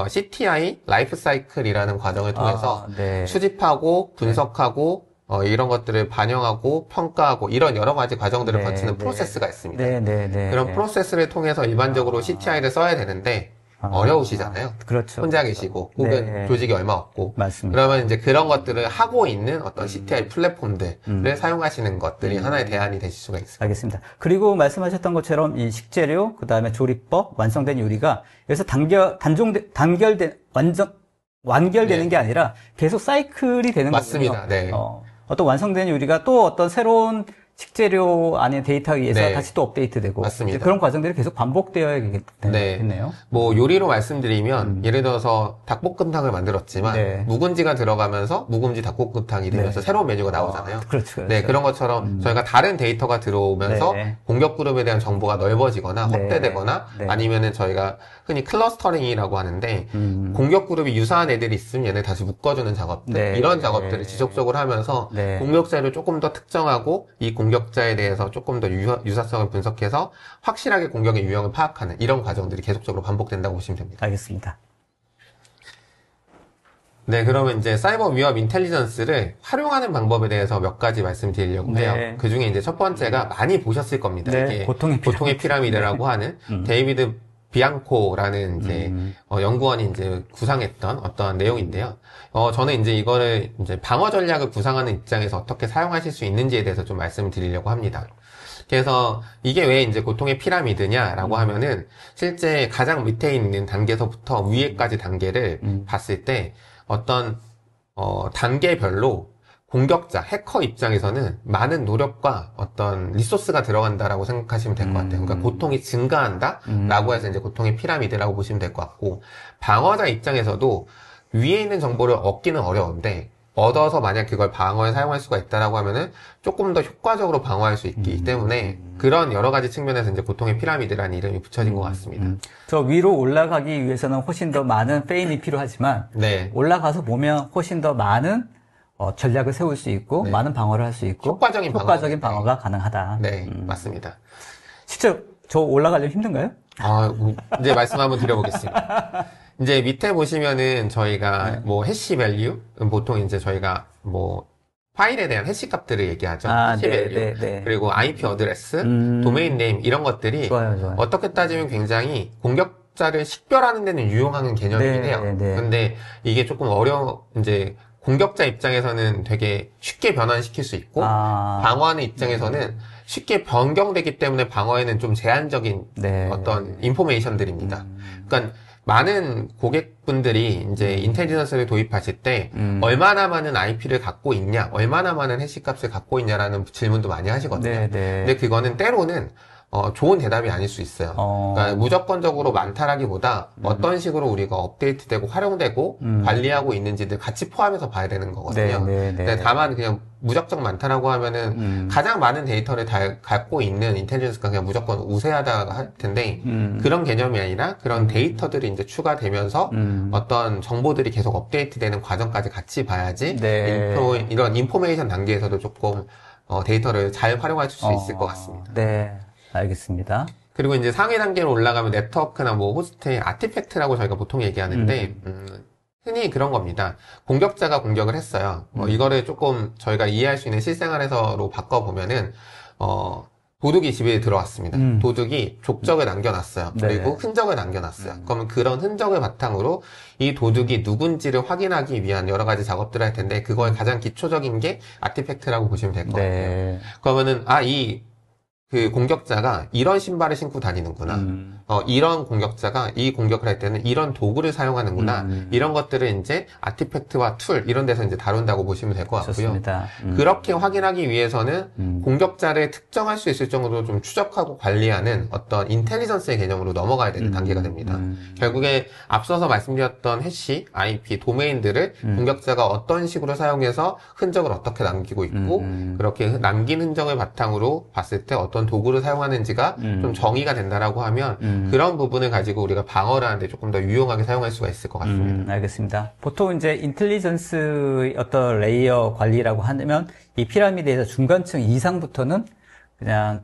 CTI 라이프 사이클이라는 과정을 통해서 네. 수집하고 분석하고 이런 것들을 반영하고 평가하고 이런 여러 가지 과정들을 네, 거치는 네. 프로세스가 있습니다. 네, 네, 네. 그런 프로세스를 통해서 일반적으로 CTI를 써야 되는데 어려우시잖아요. 그렇죠. 혼자 계시고 혹은 네. 조직이 얼마 없고 맞습니다. 그러면 이제 그런 것들을 하고 있는 어떤 CTI 플랫폼들을 사용하시는 것들이 하나의 대안이 되실 수가 있습니다. 알겠습니다. 그리고 말씀하셨던 것처럼 이 식재료, 그 다음에 조리법, 완성된 요리가 여기서 완결되는 네. 게 아니라 계속 사이클이 되는 맞습니다. 거군요. 네. 어떤 완성된 요리가 또 어떤 새로운 식재료 안에 데이터에 의해서 네. 다시 또 업데이트되고 맞습니다. 이제 그런 과정들이 계속 반복되어야겠네요. 네. 뭐 요리로 말씀드리면 예를 들어서 닭볶음탕을 만들었지만 네. 묵은지가 들어가면서 묵은지 닭볶음탕이 되면서 네. 새로운 메뉴가 나오잖아요. 그렇죠. 네, 그런 것처럼 저희가 다른 데이터가 들어오면서 네. 공격 그룹에 대한 정보가 넓어지거나 네. 확대되거나 네. 아니면은 저희가 흔히 클러스터링이라고 하는데 공격 그룹이 유사한 애들이 있으면 얘네 다시 묶어주는 작업들 네. 이런 작업들을 지속적으로 하면서 네. 공격자를 조금 더 특정하고 이 공격자에 대해서 조금 더 유사성을 분석해서 확실하게 공격의 유형을 파악하는 이런 과정들이 계속적으로 반복된다고 보시면 됩니다. 알겠습니다. 네, 그러면 이제 사이버 위협 인텔리전스를 활용하는 방법에 대해서 몇 가지 말씀드리려고 해요. 네. 그 중에 이제 첫 번째가 많이 보셨을 겁니다. 네, 이게 고통의 피라미드라고 하는 데이비드 비앙코라는 이제 연구원이 이제 구상했던 어떤 내용인데요. 저는 이제 이거를 이제 방어 전략을 구상하는 입장에서 어떻게 사용하실 수 있는지에 대해서 좀 말씀을 드리려고 합니다. 그래서 이게 왜 이제 고통의 피라미드냐라고 하면은 실제 가장 밑에 있는 단계에서부터 위에까지 단계를 봤을 때 어떤 단계별로 공격자, 해커 입장에서는 많은 노력과 어떤 리소스가 들어간다라고 생각하시면 될 것 같아요. 그러니까 고통이 증가한다라고 해서 이제 고통의 피라미드라고 보시면 될 것 같고, 방어자 입장에서도 위에 있는 정보를 얻기는 어려운데 얻어서 만약 그걸 방어에 사용할 수가 있다라고 하면은 조금 더 효과적으로 방어할 수 있기 때문에 그런 여러 가지 측면에서 이제 고통의 피라미드라는 이름이 붙여진 것 같습니다. 저 위로 올라가기 위해서는 훨씬 더 많은 페임이 필요하지만 네. 올라가서 보면 훨씬 더 많은 전략을 세울 수 있고 네. 많은 방어를 할 수 있고 효과적인 방어가 가능하다. 네, 맞습니다. 실제 저 올라가려면 힘든가요? 이제 말씀 한번 드려보겠습니다. 이제 밑에 보시면은 저희가 뭐 해시 밸류, 보통 이제 저희가 뭐 파일에 대한 해시 값들을 얘기하죠. 해시 밸류, 그리고 IP 어드레스, 도메인 네임 이런 것들이 좋아요. 어떻게 따지면 굉장히 공격자를 식별하는 데는 유용한 개념이긴 해요. 근데 이게 조금 이제 공격자 입장에서는 되게 쉽게 변환시킬 수 있고 방어하는 입장에서는 쉽게 변경되기 때문에 방어에는 좀 제한적인 어떤 인포메이션들입니다. 그러니까 많은 고객분들이 이제 인텔리전스를 도입하실 때 얼마나 많은 IP를 갖고 있냐, 얼마나 많은 해시값을 갖고 있냐라는 질문도 많이 하시거든요. 근데 그거는 때로는 좋은 대답이 아닐 수 있어요. 그러니까 무조건적으로 많다라기보다 어떤 식으로 우리가 업데이트되고 활용되고 관리하고 있는지를 같이 포함해서 봐야 되는 거거든요. 근데 다만 그냥 무작정 많다라고 하면은 가장 많은 데이터를 다 갖고 있는 인텔리전스가 그냥 무조건 우세하다 할 텐데 그런 개념이 아니라 그런 데이터들이 이제 추가되면서 어떤 정보들이 계속 업데이트되는 과정까지 같이 봐야지 이런 인포메이션 단계에서도 조금 데이터를 잘 활용할 수 있을 것 같습니다. 네. 알겠습니다. 그리고 이제 상위 단계로 올라가면 네트워크나 뭐 호스트의 아티팩트라고 저희가 보통 얘기하는데, 흔히 그런 겁니다. 공격자가 공격을 했어요. 이거를 조금 저희가 이해할 수 있는 실생활에서로 바꿔보면은, 도둑이 집에 들어왔습니다. 도둑이 족적을 남겨놨어요. 그리고 흔적을 남겨놨어요. 그러면 그런 흔적을 바탕으로 이 도둑이 누군지를 확인하기 위한 여러 가지 작업들을 할 텐데, 그거의 가장 기초적인 게 아티팩트라고 보시면 될 것 같아요. 그러면은, 그 공격자가 이런 신발을 신고 다니는구나. 이런 공격자가 이 공격을 할 때는 이런 도구를 사용하는구나. 이런 것들을 이제 아티팩트와 툴 이런 데서 이제 다룬다고 보시면 될 것 같고요. 좋습니다. 그렇게 확인하기 위해서는 공격자를 특정할 수 있을 정도로 좀 추적하고 관리하는 어떤 인텔리전스의 개념으로 넘어가야 되는 단계가 됩니다. 결국에 앞서서 말씀드렸던 해시, IP, 도메인들을 공격자가 어떤 식으로 사용해서 흔적을 어떻게 남기고 있고 그렇게 남긴 흔적을 바탕으로 봤을 때 어떤 도구를 사용하는지가 좀 정의가 된다라고 하면 그런 부분을 가지고 우리가 방어를 하는데 조금 더 유용하게 사용할 수가 있을 것 같습니다. 알겠습니다. 보통 이제 인텔리전스의 어떤 레이어 관리라고 하면 이 피라미드에서 중간층 이상부터는 그냥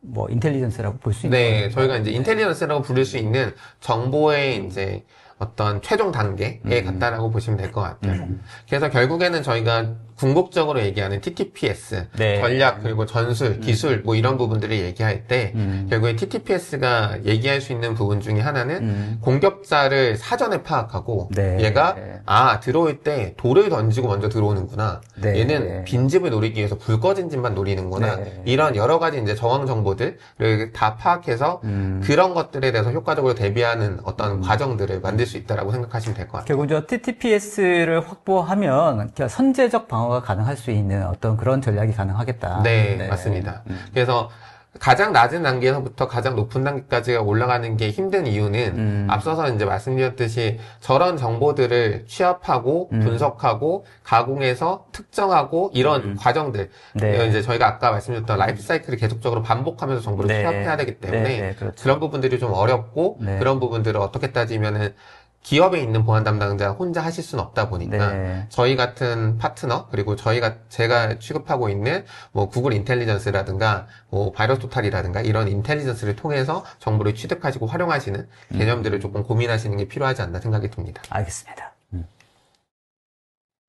뭐 인텔리전스라고 볼 수 있는 거예요. 네, 저희가 이제 인텔리전스라고 부를 수 있는 정보의 이제 어떤 최종 단계에 갔다라고 보시면 될 것 같아요. 그래서 결국에는 저희가 궁극적으로 얘기하는 TTPS, 전략, 그리고 전술, 기술, 뭐 이런 부분들을 얘기할 때, 결국에 TTPS가 얘기할 수 있는 부분 중에 하나는 공격자를 사전에 파악하고, 얘가, 들어올 때 돌을 던지고 먼저 들어오는구나. 얘는 빈집을 노리기 위해서 불 꺼진 집만 노리는구나. 이런 여러 가지 이제 정황 정보들을 다 파악해서 그런 것들에 대해서 효과적으로 대비하는 어떤 과정들을 만들 수 있다라고 생각하시면 될 것 같아요. 결국 저 TTPS를 확보하면 선제적 방어가 가능할 수 있는 어떤 그런 전략이 가능하겠다. 네. 맞습니다. 그래서 가장 낮은 단계에서부터 가장 높은 단계까지가 올라가는 게 힘든 이유는 앞서서 이제 말씀드렸듯이 저런 정보들을 취합하고 분석하고 가공해서 특정하고 이런 과정들 이제 저희가 아까 말씀드렸던 라이프 사이클을 계속적으로 반복하면서 정보를 취합해야 되기 때문에 그렇죠. 그런 부분들이 좀 어렵고 그런 부분들을 어떻게 따지면은 기업에 있는 보안 담당자 혼자 하실 수는 없다 보니까 저희 같은 파트너 그리고 제가 취급하고 있는 뭐 구글 인텔리전스라든가 뭐 바이러스 토탈이라든가 이런 인텔리전스를 통해서 정보를 취득하시고 활용하시는 개념들을 조금 고민하시는 게 필요하지 않나 생각이 듭니다. 알겠습니다.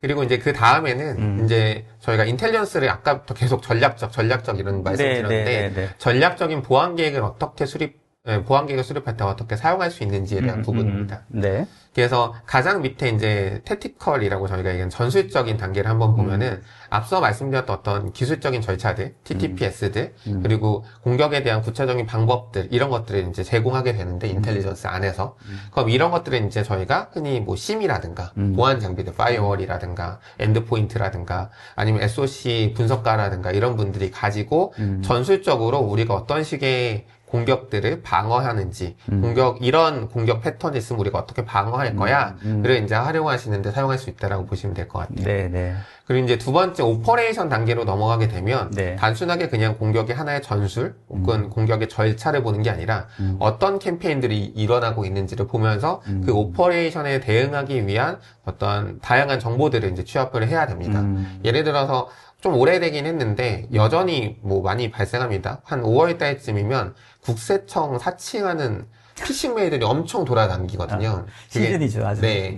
그리고 이제 그 다음에는 이제 저희가 인텔리전스를 아까부터 계속 전략적 이런 말씀드렸는데 전략적인 보안 계획을 어떻게 보안 계획을 수립할 때 어떻게 사용할 수 있는지에 대한 부분입니다. 네. 그래서 가장 밑에 이제 tactical이라고 저희가 얘기한 전술적인 단계를 한번 보면은 앞서 말씀드렸던 어떤 기술적인 절차들, TTPS들, 그리고 공격에 대한 구체적인 방법들, 이런 것들을 이제 제공하게 되는데, 인텔리전스 안에서. 그럼 이런 것들은 이제 저희가 흔히 뭐 심이라든가, 보안 장비들, 파이어월이라든가, 엔드포인트라든가, 아니면 SOC 분석가라든가, 이런 분들이 가지고 전술적으로 우리가 어떤 식의 공격들을 방어하는지, 이런 공격 패턴이 있으면 우리가 어떻게 방어할 거야?를 이제 활용하시는데 사용할 수 있다라고 보시면 될 것 같아요. 네. 그리고 이제 두 번째 오퍼레이션 단계로 넘어가게 되면 네. 단순하게 그냥 공격의 하나의 전술 혹은 공격의 절차를 보는 게 아니라 어떤 캠페인들이 일어나고 있는지를 보면서 그 오퍼레이션에 대응하기 위한 어떤 다양한 정보들을 이제 취합을 해야 됩니다. 예를 들어서 좀 오래되긴 했는데 여전히 뭐 많이 발생합니다. 한 5월 달쯤이면 국세청 사칭하는 피싱 메일들이 엄청 돌아다니거든요. 시즌이죠, 아주. 네.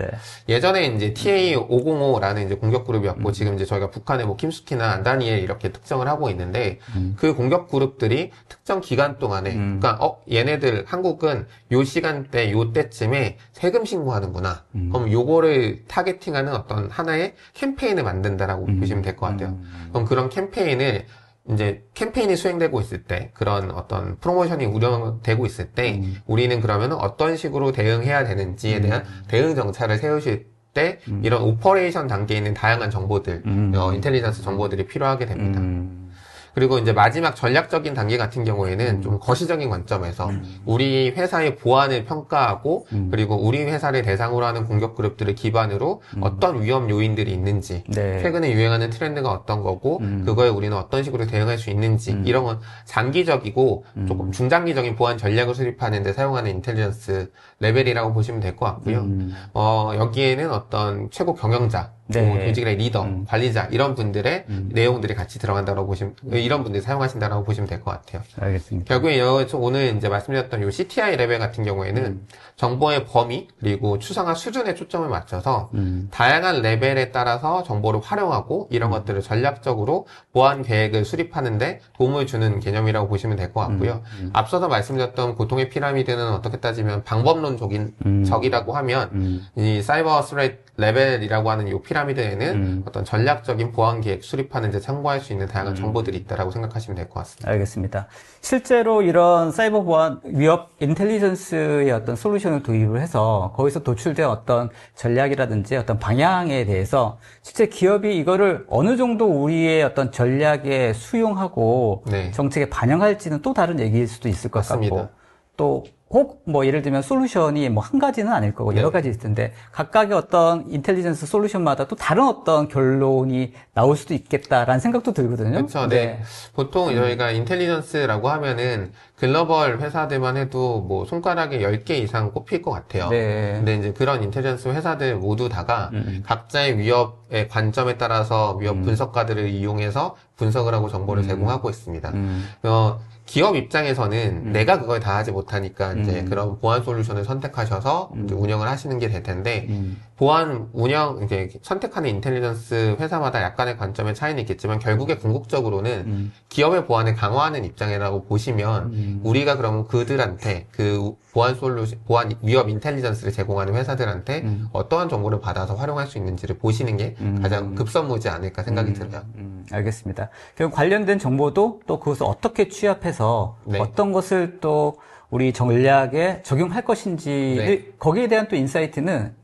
예전에 이제 TA505라는 이제 공격 그룹이었고, 지금 이제 저희가 북한의 뭐 김숙희나 안다니엘 이렇게 특정을 하고 있는데, 그 공격 그룹들이 특정 기간 동안에, 그러니까, 얘네들, 한국은 요 시간대, 요 때쯤에 세금 신고하는구나. 그럼 요거를 타겟팅하는 어떤 하나의 캠페인을 만든다라고 보시면 될 것 같아요. 그럼 그런 캠페인을 이제 캠페인이 수행되고 있을 때, 그런 어떤 프로모션이 운영되고 있을 때, 우리는 그러면 어떤 식으로 대응해야 되는지에 대한 대응 정찰을 세우실 때, 이런 오퍼레이션 단계에 있는 다양한 정보들, 인텔리전스 정보들이 필요하게 됩니다. 그리고 이제 마지막 전략적인 단계 같은 경우에는 좀 거시적인 관점에서 우리 회사의 보안을 평가하고 그리고 우리 회사를 대상으로 하는 공격 그룹들을 기반으로 어떤 위험 요인들이 있는지 네. 최근에 유행하는 트렌드가 어떤 거고 그거에 우리는 어떤 식으로 대응할 수 있는지 이런 건 장기적이고 조금 중장기적인 보안 전략을 수립하는 데 사용하는 인텔리전스 레벨이라고 보시면 될 것 같고요. 여기에는 어떤 최고 경영자 네. 조직의 리더, 관리자 이런 분들의 내용들이 같이 들어간다고 보시면 이런 분들이 사용하신다라고 보시면 될 것 같아요. 알겠습니다. 결국에 오늘 이제 말씀드렸던 요 CTI 레벨 같은 경우에는 정보의 범위 그리고 추상화 수준에 초점을 맞춰서 다양한 레벨에 따라서 정보를 활용하고 이런 것들을 전략적으로 보안 계획을 수립하는데 도움을 주는 개념이라고 보시면 될 것 같고요. 앞서서 말씀드렸던 고통의 피라미드는 어떻게 따지면 방법론적이라고 하면 이 사이버 스레트 레벨이라고 하는 이 피라미드에는 어떤 전략적인 보안 계획 수립하는 데 참고할 수 있는 다양한 정보들이 있다라고 생각하시면 될 것 같습니다. 알겠습니다. 실제로 이런 사이버 보안 위협 인텔리전스의 어떤 솔루션을 도입을 해서 거기서 도출된 어떤 전략이라든지 어떤 방향에 대해서 실제 기업이 이거를 어느 정도 우리의 어떤 전략에 수용하고 네. 정책에 반영할지는 또 다른 얘기일 수도 있을 것 맞습니다. 같고 또 혹 뭐 예를 들면 솔루션이 뭐 한 가지는 아닐 거고 여러 가지 있을 텐데 각각의 어떤 인텔리전스 솔루션마다 또 다른 어떤 결론이 나올 수도 있겠다라는 생각도 들거든요. 그렇죠. 네. 보통 저희가 인텔리전스라고 하면은 글로벌 회사들만 해도 뭐 손가락에 10개 이상 꼽힐 것 같아요. 네. 근데 이제 그런 인텔리전스 회사들 모두 다가 각자의 위협의 관점에 따라서 위협 분석가들을 이용해서 분석을 하고 정보를 제공하고 있습니다. 기업 입장에서는 내가 그걸 다 하지 못하니까 이제 그런 보안 솔루션을 선택하셔서 이제 운영을 하시는 게 될 텐데 보안 운영 이제 선택하는 인텔리전스 회사마다 약간의 관점의 차이는 있겠지만 결국에 궁극적으로는 기업의 보안을 강화하는 입장이라고 보시면 우리가 그럼 그들한테 그 보안 보안 위협 인텔리전스를 제공하는 회사들한테 어떠한 정보를 받아서 활용할 수 있는지를 보시는 게 가장 급선무지 않을까 생각이 들어요. 알겠습니다. 결국 관련된 정보도 또 그것을 어떻게 취합해서 네. 어떤 것을 또 우리 전략에 적용할 것인지를 네. 거기에 대한 또 인사이트는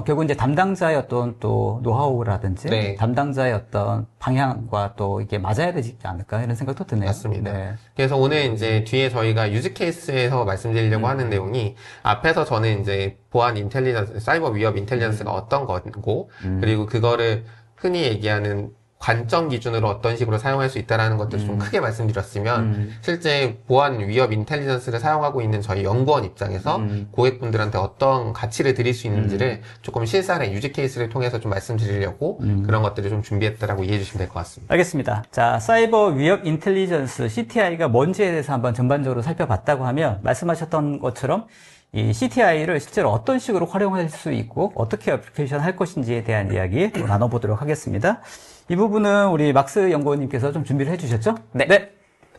결국 이제 담당자의 어떤 또 노하우라든지 네. 담당자의 어떤 방향과 또 이게 맞아야 되지 않을까 이런 생각도 드네요. 맞습니다. 네. 그래서 오늘 이제 뒤에 저희가 유즈 케이스에서 말씀드리려고 하는 내용이 앞에서 저는 이제 보안 인텔리전스, 사이버 위협 인텔리전스가 어떤 거고 그리고 그거를 흔히 얘기하는 관점 기준으로 어떤 식으로 사용할 수 있다라는 것들을 좀 크게 말씀드렸으면 실제 보안 위협 인텔리전스를 사용하고 있는 저희 연구원 입장에서 고객분들한테 어떤 가치를 드릴 수 있는지를 조금 실사례 유지 케이스를 통해서 좀 말씀드리려고 그런 것들을 좀 준비했다라고 이해해 주시면 될 것 같습니다. 알겠습니다. 자, 사이버 위협 인텔리전스 CTI가 뭔지에 대해서 한번 전반적으로 살펴봤다고 하면 말씀하셨던 것처럼 이 CTI를 실제로 어떤 식으로 활용할 수 있고 어떻게 어플리케이션 할 것인지에 대한 이야기 나눠보도록 하겠습니다. 이 부분은 우리 막스 연구원님께서 좀 준비를 해주셨죠? 네.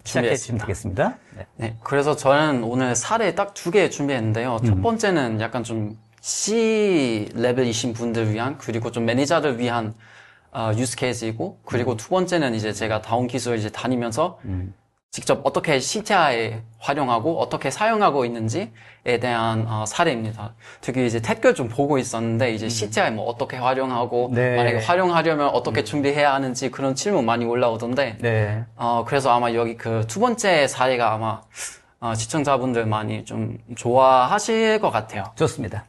시작해 주시면 되겠습니다. 네. 네, 그래서 저는 오늘 사례 딱 2개 준비했는데요. 첫 번째는 약간 좀 C 레벨이신 분들 위한, 그리고 좀 매니저를 위한 유스 케이스이고, 그리고 두 번째는 이제 제가 다운 기술 이제 다니면서 직접 어떻게 CTI 활용하고 어떻게 사용하고 있는지에 대한 사례입니다. 특히 이제 댓글 좀 보고 있었는데 이제 CTI 뭐 어떻게 활용하고 네. 만약에 활용하려면 어떻게 준비해야 하는지 그런 질문 많이 올라오던데 네. 그래서 아마 여기 그 두 번째 사례가 아마 시청자분들 많이 좀 좋아하실 것 같아요. 좋습니다.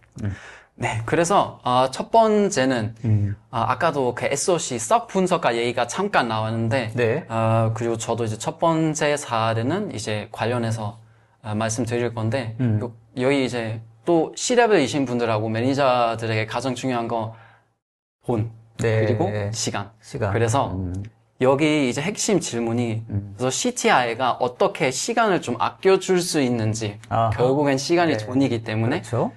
네, 그래서 첫 번째는 아까도 그 SOC 썩 분석가 얘기가 잠깐 나왔는데 네. 그리고 저도 이제 첫 번째 사례는 이제 관련해서 말씀드릴 건데 여기 이제 또 C레벨이신 분들하고 매니저들에게 가장 중요한 거 돈 네. 그리고 시간. 시간. 그래서 여기 이제 핵심 질문이 그래서 CTI가 어떻게 시간을 좀 아껴줄 수 있는지 아하. 결국엔 시간이 네. 돈이기 때문에 그렇죠.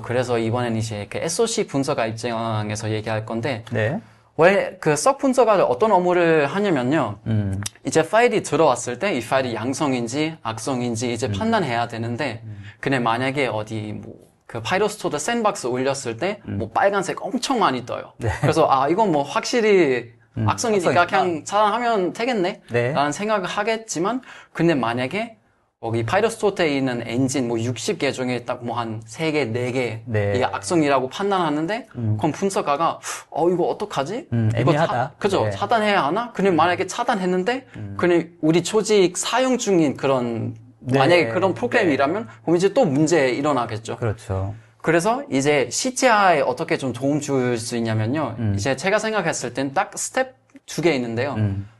그래서 이번엔 이제 그 SOC 분석가 입장에서 얘기할 건데, 네. 왜 그 썩 분석가를 어떤 업무를 하냐면요, 이제 파일이 들어왔을 때 이 파일이 양성인지 악성인지 이제 판단해야 되는데, 근데 만약에 어디 뭐, 그 파이로스토드 샌박스 올렸을 때, 뭐 빨간색 엄청 많이 떠요. 네. 그래서 이건 뭐 확실히 악성이니까 악성이구나. 그냥 차단하면 되겠네? 네. 라는 생각을 하겠지만, 근데 만약에 거기 파이러스토트에 있는 엔진 뭐 60개 중에 딱 뭐 한 3개, 4개 네. 이게 악성이라고 판단하는데 그럼 분석가가 이거 어떡하지? 이거 애매하다. 그죠? 네. 차단해야 하나? 근데 만약에 차단했는데 근데 우리 조직 사용 중인 그런 네. 만약에 그런 프로그램이라면 그럼 이제 또 문제 일어나겠죠. 그렇죠. 그래서 이제 CTI에 어떻게 좀 도움 줄 수 있냐면요. 이제 제가 생각했을 땐 딱 스텝 2개 있는데요.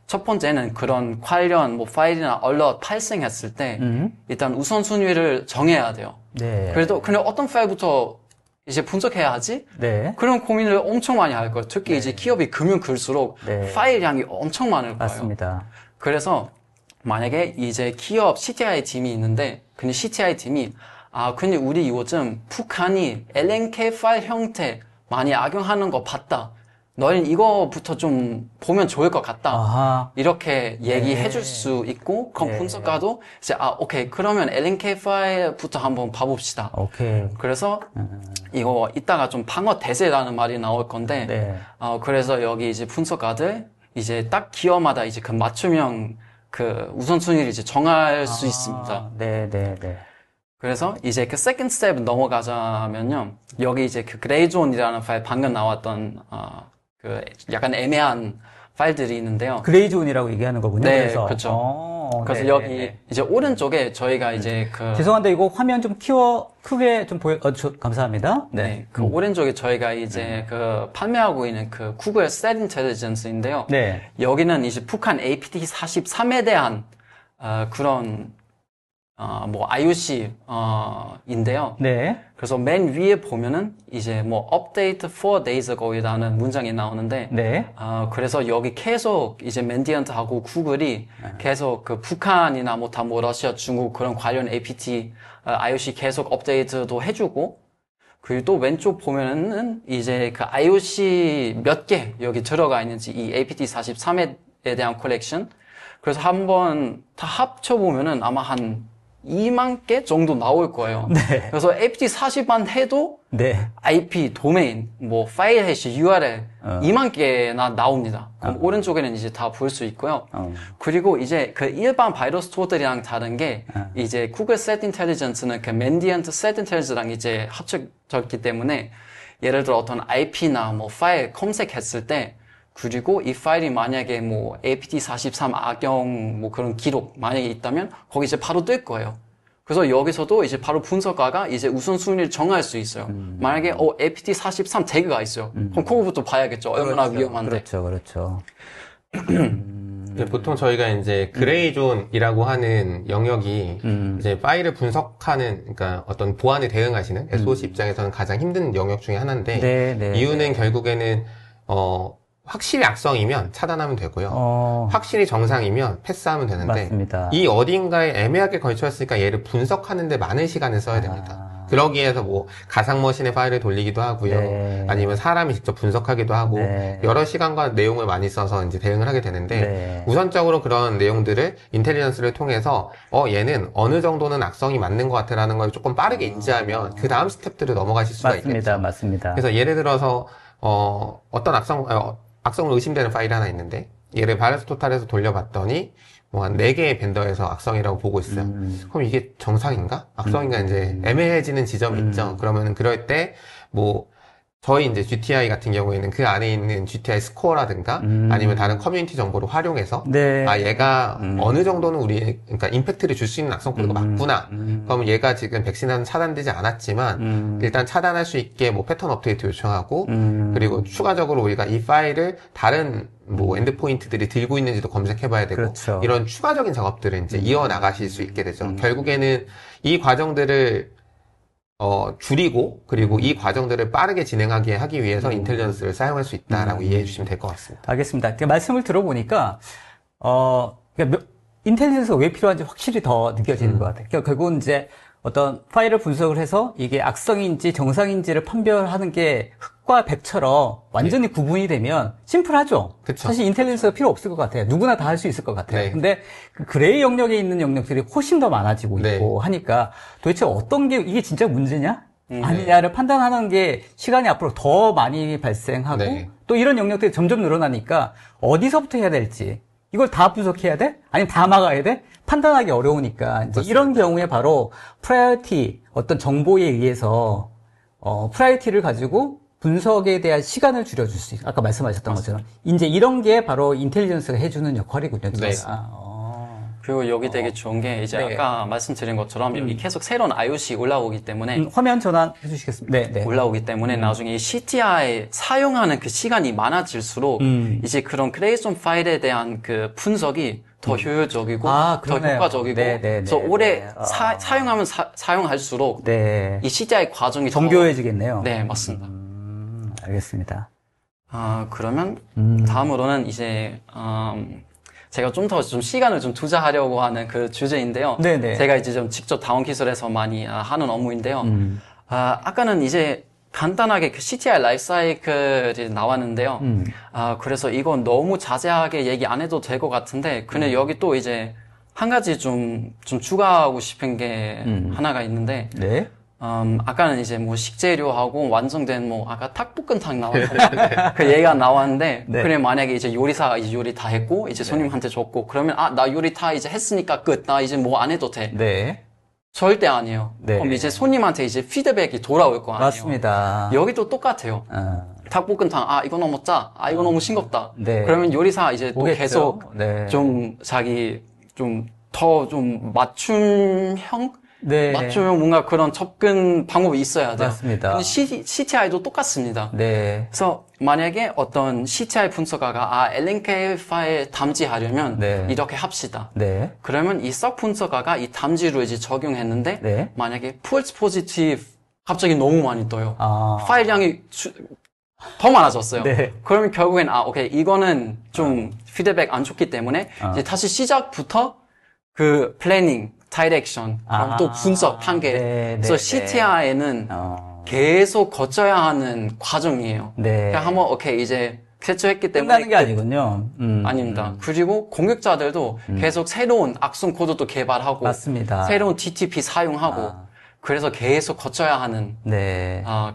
첫 번째는 그런 관련 뭐 파일이나 얼럿 발생했을 때 일단 우선순위를 정해야 돼요. 네. 그래도 근데 어떤 파일부터 이제 분석해야 하지? 네. 그런 고민을 엄청 많이 할 거예요. 특히 이제 기업이 크면 클수록 네. 파일량이 엄청 많을 거예요. 맞습니다. 그래서 만약에 이제 기업 CTI 팀이 있는데 근데 CTI 팀이 근데 우리 요즘 북한이 LNK 파일 형태 많이 악용하는 거 봤다. 너희는 이거부터 좀 보면 좋을 것 같다. 아하. 이렇게 얘기해 줄 수 있고, 그럼 네. 분석가도 이제, 오케이. 그러면 LNK 파일부터 한번 봐봅시다. 오케이. 그래서 이거 이따가 좀 방어 대세라는 말이 나올 건데, 네. 그래서 여기 이제 분석가들 이제 딱 기업마다 이제 그 맞춤형 그 우선순위를 이제 정할 수 있습니다. 네, 네, 네. 그래서 이제 그 세컨드 스텝 넘어가자면요. 여기 이제 그 그레이존이라는 파일 방금 나왔던 그 약간 애매한 파일들이 있는데요. 그레이존이라고 얘기하는 거군요. 네, 그래서. 그렇죠. 그래서 네, 여기 네, 네. 이제 오른쪽에 저희가 이제 그 죄송한데 이거 화면 좀 크게 좀 감사합니다. 네, 그 오른쪽에 저희가 이제 그 판매하고 있는 그 구글 Threat Intelligence인데요. 네. 여기는 이제 북한 APT43에 대한 그런 뭐 IOC 인데요. 네. 그래서 맨 위에 보면은 이제 뭐 update 4 days ago이라는 문장이 나오는데 네. 그래서 여기 계속 이제 맨디언트하고 구글이 계속 그 북한이나 뭐 다 뭐 러시아, 중국 그런 관련 APT, IOC 계속 업데이트도 해주고 그리고 또 왼쪽 보면은 이제 그 IOC 몇 개 여기 들어가 있는지 이 APT43에 대한 컬렉션 그래서 한번 다 합쳐보면은 아마 한 2만 개 정도 나올 거예요. 네. 그래서 APT40만 해도 네. IP, 도메인, 뭐 파일 해시, URL 2만 개나 나옵니다. 그럼 오른쪽에는 이제 다 볼 수 있고요. 그리고 이제 그 일반 바이러스 툴들이랑 다른 게 이제 구글 Threat Intelligence는 그 맨디언트 Threat Intelligence랑 이제 합쳐졌기 때문에 예를 들어 어떤 IP나 뭐 파일 검색했을 때 그리고 이 파일이 만약에 뭐 APT43 악용 뭐 그런 기록 만약에 있다면 거기 이제 바로 뜰 거예요. 그래서 여기서도 이제 바로 분석가가 이제 우선순위를 정할 수 있어요. 만약에 APT43 태그가 있어요. 그럼 그거부터 봐야겠죠. 얼마나 그렇죠. 위험한데. 그렇죠. 그렇죠. 네, 보통 저희가 이제 그레이존이라고 하는 영역이 이제 파일을 분석하는 그러니까 어떤 보안에 대응하시는 SOC 입장에서는 가장 힘든 영역 중에 하나인데 네, 네, 이유는 결국에는 확실히 악성이면 차단하면 되고요. 확실히 정상이면 패스하면 되는데 맞습니다. 이 어딘가에 애매하게 걸쳐있으니까 얘를 분석하는데 많은 시간을 써야 됩니다. 그러기 위해서 뭐 가상머신에 파일을 돌리기도 하고요. 네. 아니면 사람이 직접 분석하기도 하고 네. 여러 시간과 내용을 많이 써서 이제 대응을 하게 되는데 네. 우선적으로 그런 내용들을 인텔리전스를 통해서 얘는 어느 정도는 악성이 맞는 것 같아라는 걸 조금 빠르게 인지하면 그 다음 스텝들을 넘어가실 수가 있겠죠. 맞습니다. 그래서 예를 들어서 어떤 악성으로 의심되는 파일이 하나 있는데 얘를 바이러스 토탈에서 돌려봤더니 뭐 한 4개의 벤더에서 악성이라고 보고 있어요. 그럼 이게 정상인가? 악성인가? 이제 애매해지는 지점이 있죠. 그러면은 그럴 때 뭐 저희 이제 GTI 같은 경우에는 그 안에 있는 GTI 스코어라든가 아니면 다른 커뮤니티 정보를 활용해서 네. 얘가 어느 정도는 그러니까 임팩트를 줄 수 있는 악성 코드가 맞구나. 그럼 얘가 지금 백신은 차단되지 않았지만 일단 차단할 수 있게 뭐 패턴 업데이트 요청하고 그리고 추가적으로 우리가 이 파일을 다른 뭐 엔드포인트들이 들고 있는지도 검색해봐야 되고 그렇죠. 이런 추가적인 작업들을 이제 이어나가실 수 있게 되죠. 결국에는 이 과정들을 줄이고 그리고 이 과정들을 빠르게 진행하게 하기 위해서 인텔리전스를 사용할 수 있다라고 이해해 주시면 될 것 같습니다. 알겠습니다. 그러니까 말씀을 들어보니까 그러니까 인텔리전스가 왜 필요한지 확실히 더 느껴지는 것 같아요. 그러니까 결국은 이제 어떤 파일을 분석을 해서 이게 악성인지 정상인지를 판별하는 게 흑과 백처럼 완전히 구분이 되면 심플하죠. 그쵸. 사실 인텔리전스가 필요 없을 것 같아요. 누구나 다 할 수 있을 것 같아요. 네. 근데 그 그레이 영역에 있는 영역들이 훨씬 더 많아지고 있고 하니까 도대체 어떤 게 이게 진짜 문제냐? 아니냐를 판단하는 게 시간이 앞으로 더 많이 발생하고 또 이런 영역들이 점점 늘어나니까 어디서부터 해야 될지 이걸 다 분석해야 돼? 아니면 다 막아야 돼? 판단하기 어려우니까 이제 이런 경우에 바로 프라이어티 어떤 정보에 의해서 프라이어티를 가지고 분석에 대한 시간을 줄여줄 수 있어요. 아까 말씀하셨던 것처럼 이제 이런 게 바로 인텔리전스가 해주는 역할이군요. 그리고 여기 되게 좋은 게 이제 아까 말씀드린 것처럼 여기 계속 새로운 IOC 올라오기 때문에 화면 전환해 주시겠습니다. 네. 올라오기 때문에 나중에 이 CTI 사용하는 그 시간이 많아질수록 이제 그런 크레이션 파일에 대한 그 분석이 더 효율적이고 더 효과적이고 그래서 오래 사용하면 사용할수록 이 CTI 과정이 정교해지겠네요. 네, 맞습니다. 알겠습니다. 그러면 다음으로는 이제 제가 좀 더 좀 시간을 좀 투자하려고 하는 그 주제인데요. 네네. 제가 이제 좀 직접 다운 기술에서 많이 하는 업무인데요. 아까는 이제 간단하게 그 CTI 라이프 사이클이 나왔는데요. 그래서 이건 너무 자세하게 얘기 안 해도 될 것 같은데, 근데 여기 또 이제 한 가지 좀 추가하고 싶은 게 하나가 있는데, 네. 아까는 이제 뭐 식재료하고 완성된 뭐 아까 닭볶음탕 나왔잖아요. 그 얘기가 나왔는데 그래 만약에 이제 요리사가 이제 요리 다 했고 이제 손님한테 줬고 그러면 나 요리 다 이제 했으니까 끝. 나 이제 뭐 안 해도 돼. 네. 절대 아니에요. 그럼 이제 손님한테 이제 피드백이 돌아올 거 아니에요. 맞습니다. 여기도 똑같아요. 닭볶음탕 이거 너무 짜. 이거 너무 싱겁다. 그러면 요리사 이제 또 오겠죠. 계속 좀 자기 좀 더 좀 맞춤형 맞추면 뭔가 그런 접근 방법이 있어야 돼요. 맞습니다. 근데 CTI도 똑같습니다. 네. 그래서 만약에 어떤 CTI 분석가가 LNK 파일 담지하려면 이렇게 합시다. 그러면 이 석 분석가가 이 담지를 이제 적용했는데 만약에 false positive 갑자기 너무 많이 떠요. 파일량이 더 많아졌어요. 그러면 결국엔 오케이 이거는 좀 피드백 안 좋기 때문에 이제 다시 시작부터 그 플래닝 다이렉션, 그럼 또 분석 단계. 그래서 CTI는 계속 거쳐야 하는 과정이에요. 그냥 한번 오케이 이제 개최했기 때문에 끝나는 게 아니군요. 아닙니다. 그리고 공격자들도 계속 새로운 악성 코드도 개발하고 맞습니다. 새로운 DTP 사용하고 그래서 계속 거쳐야 하는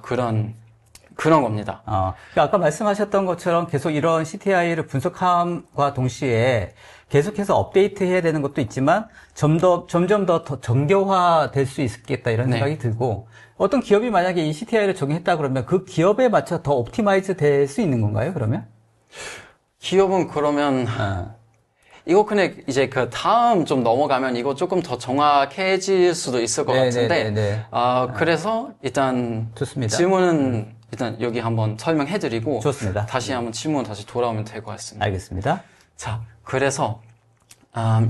그런 겁니다. 그러니까 아까 말씀하셨던 것처럼 계속 이런 CTI를 분석함과 동시에 계속해서 업데이트해야 되는 것도 있지만 점점 더 정교화될 수 있겠다 이런 생각이 들고 어떤 기업이 만약에 이 CTI를 적용했다 그러면 그 기업에 맞춰 더 옵티마이즈 될 수 있는 건가요? 그러면? 기업은 그러면 이거 근데 이제 그 다음 좀 넘어가면 이거 조금 더 정확해질 수도 있을 것 같은데 그래서 일단 좋습니다. 질문은 일단 여기 한번 설명해드리고 좋습니다. 다시 한번 질문 다시 돌아오면 될 것 같습니다. 알겠습니다. 자, 그래서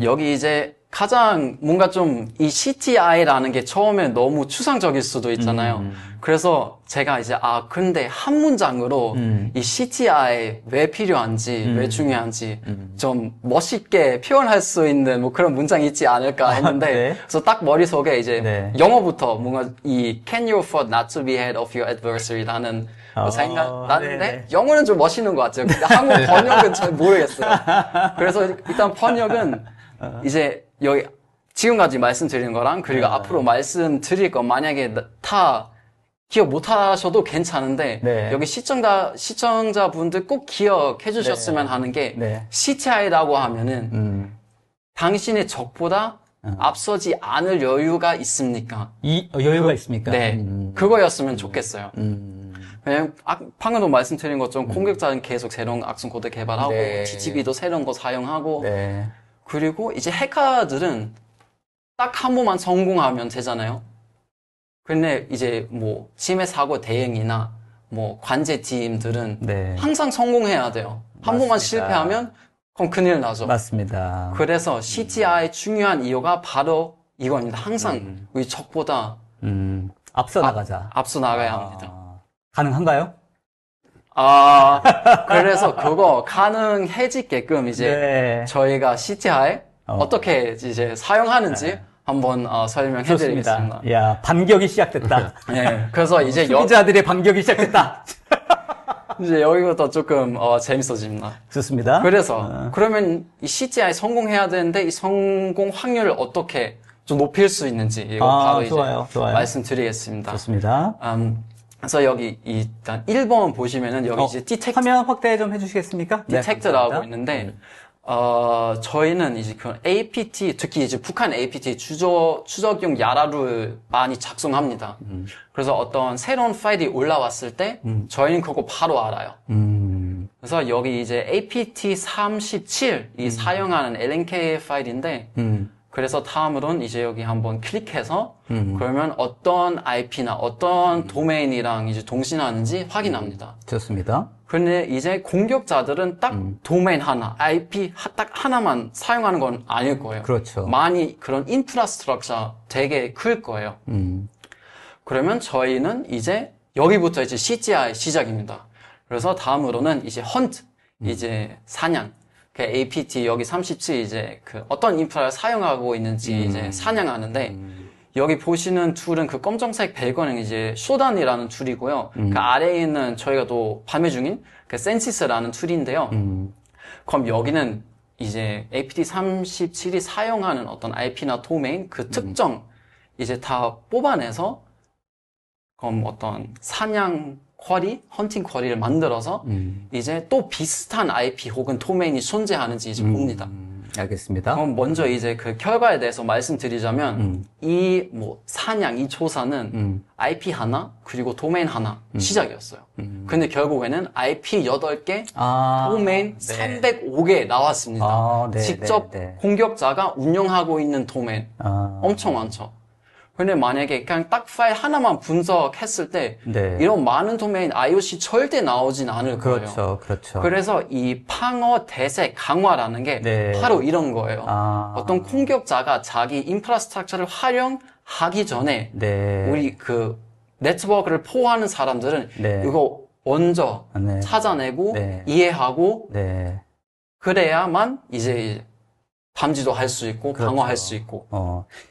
여기 이제 가장 뭔가 좀 이 CTI라는 게 처음에 너무 추상적일 수도 있잖아요. 그래서 제가 이제 근데 한 문장으로 이 CTI 왜 필요한지 왜 중요한지 좀 멋있게 표현할 수 있는 뭐 그런 문장이 있지 않을까 했는데 네. 그래서 딱 머릿속에 이제 네. 영어부터 뭔가 이 Can you afford not to be ahead of your adversary라는 생각 나는데 네네. 영어는 좀 멋있는 것 같아요. 근데 한국 번역은 잘 모르겠어요. 그래서 일단 번역은 이제 여기 지금까지 말씀드린 거랑 그리고 앞으로 말씀드릴 거 만약에 다 기억 못 하셔도 괜찮은데 네. 여기 시청자분들 꼭 기억해 주셨으면 하는 게 네. CTI라고 하면은 당신의 적보다 앞서지 않을 여유가 있습니까? 여유가 있습니까? 네. 그거였으면 좋겠어요. 왜냐면 방금도 말씀드린 것처럼 공격자는 계속 새로운 악성 코드 개발하고 네. TTB도 새로운 거 사용하고 네. 그리고 이제 해커들은 딱 한 번만 성공하면 되잖아요. 근데 이제 뭐 침해 사고 대응이나 뭐 관제 팀들은 네. 항상 성공해야 돼요. 한 번만 실패하면 그럼 큰일 나죠. 맞습니다. 그래서 CTI의 중요한 이유가 바로 이겁니다. 항상 우리 적보다 앞서 나가자. 앞서 나가야 합니다. 가능한가요? 그래서 그거 가능해지게끔 이제 네. 저희가 CTI 어떻게 이제 사용하는지 한번 설명해드리겠습니다. 야, 반격이 시작됐다. 네, 그래서 이제 수비자들의 반격이 시작됐다. 이제 여기부터 조금 재밌어집니다. 좋습니다. 그래서 그러면 이 CTI 성공해야 되는데 이 성공 확률을 어떻게 좀 높일 수 있는지 이거 바로 좋아요. 이제 말씀드리겠습니다. 좋습니다. 그래서 여기 일단 1번 보시면은 여기 이제 디텍트 화면 확대 좀 해주시겠습니까? 디텍트라고 네, 있는데 저희는 이제 그 APT, 특히 이제 북한 APT 추적용 야라를 많이 작성합니다. 그래서 어떤 새로운 파일이 올라왔을 때 저희는 그거 바로 알아요. 그래서 여기 이제 APT37이 사용하는 LNK 파일인데 그래서 다음으로는 이제 여기 한번 클릭해서 그러면 어떤 IP나 어떤 도메인이랑 이제 동신하는지 확인합니다. 좋습니다. 근데 이제 공격자들은 딱 도메인 하나, IP 딱 하나만 사용하는 건 아닐 거예요. 그렇죠. 많이 그런 인프라스트럭처 되게 클 거예요. 그러면 저희는 이제 여기부터 이제 CTI 시작입니다. 그래서 다음으로는 이제 헌트, 이제 사냥. 그 APT 여기 37 이제 그 어떤 인프라를 사용하고 있는지 이제 사냥하는데 여기 보시는 툴은 그 검정색 벨거는 이제 쇼단이라는 툴이고요. 그 아래에 있는 저희가 또 판매 중인 그 센시스라는 툴인데요. 그럼 여기는 이제 APT37이 사용하는 어떤 IP나 도메인 그 특정 이제 다 뽑아내서 그럼 어떤 사냥 쿼리, 헌팅 쿼리를 만들어서 이제 또 비슷한 IP 혹은 도메인이 존재하는지 이제 봅니다. 알겠습니다. 그럼 먼저 이제 그 결과에 대해서 말씀드리자면 이 뭐 사냥, 이 조사는 IP 하나 그리고 도메인 하나 시작이었어요. 근데 결국에는 IP 8개, 도메인 305개 나왔습니다. 직접 공격자가 운영하고 있는 도메인 엄청 많죠. 근데 만약에 그냥 딱 파일 하나만 분석했을 때 이런 많은 도메인 IOC 절대 나오진 않을 거예요. 그렇죠. 그래서 이 방어 대세 강화라는 게 바로 이런 거예요. 어떤 공격자가 자기 인프라스트럭처를 활용하기 전에 우리 그 네트워크를 포함하는 사람들은 이거 먼저 찾아내고 이해하고 그래야만 이제 감지도 할 수 있고 방어할 수 있고.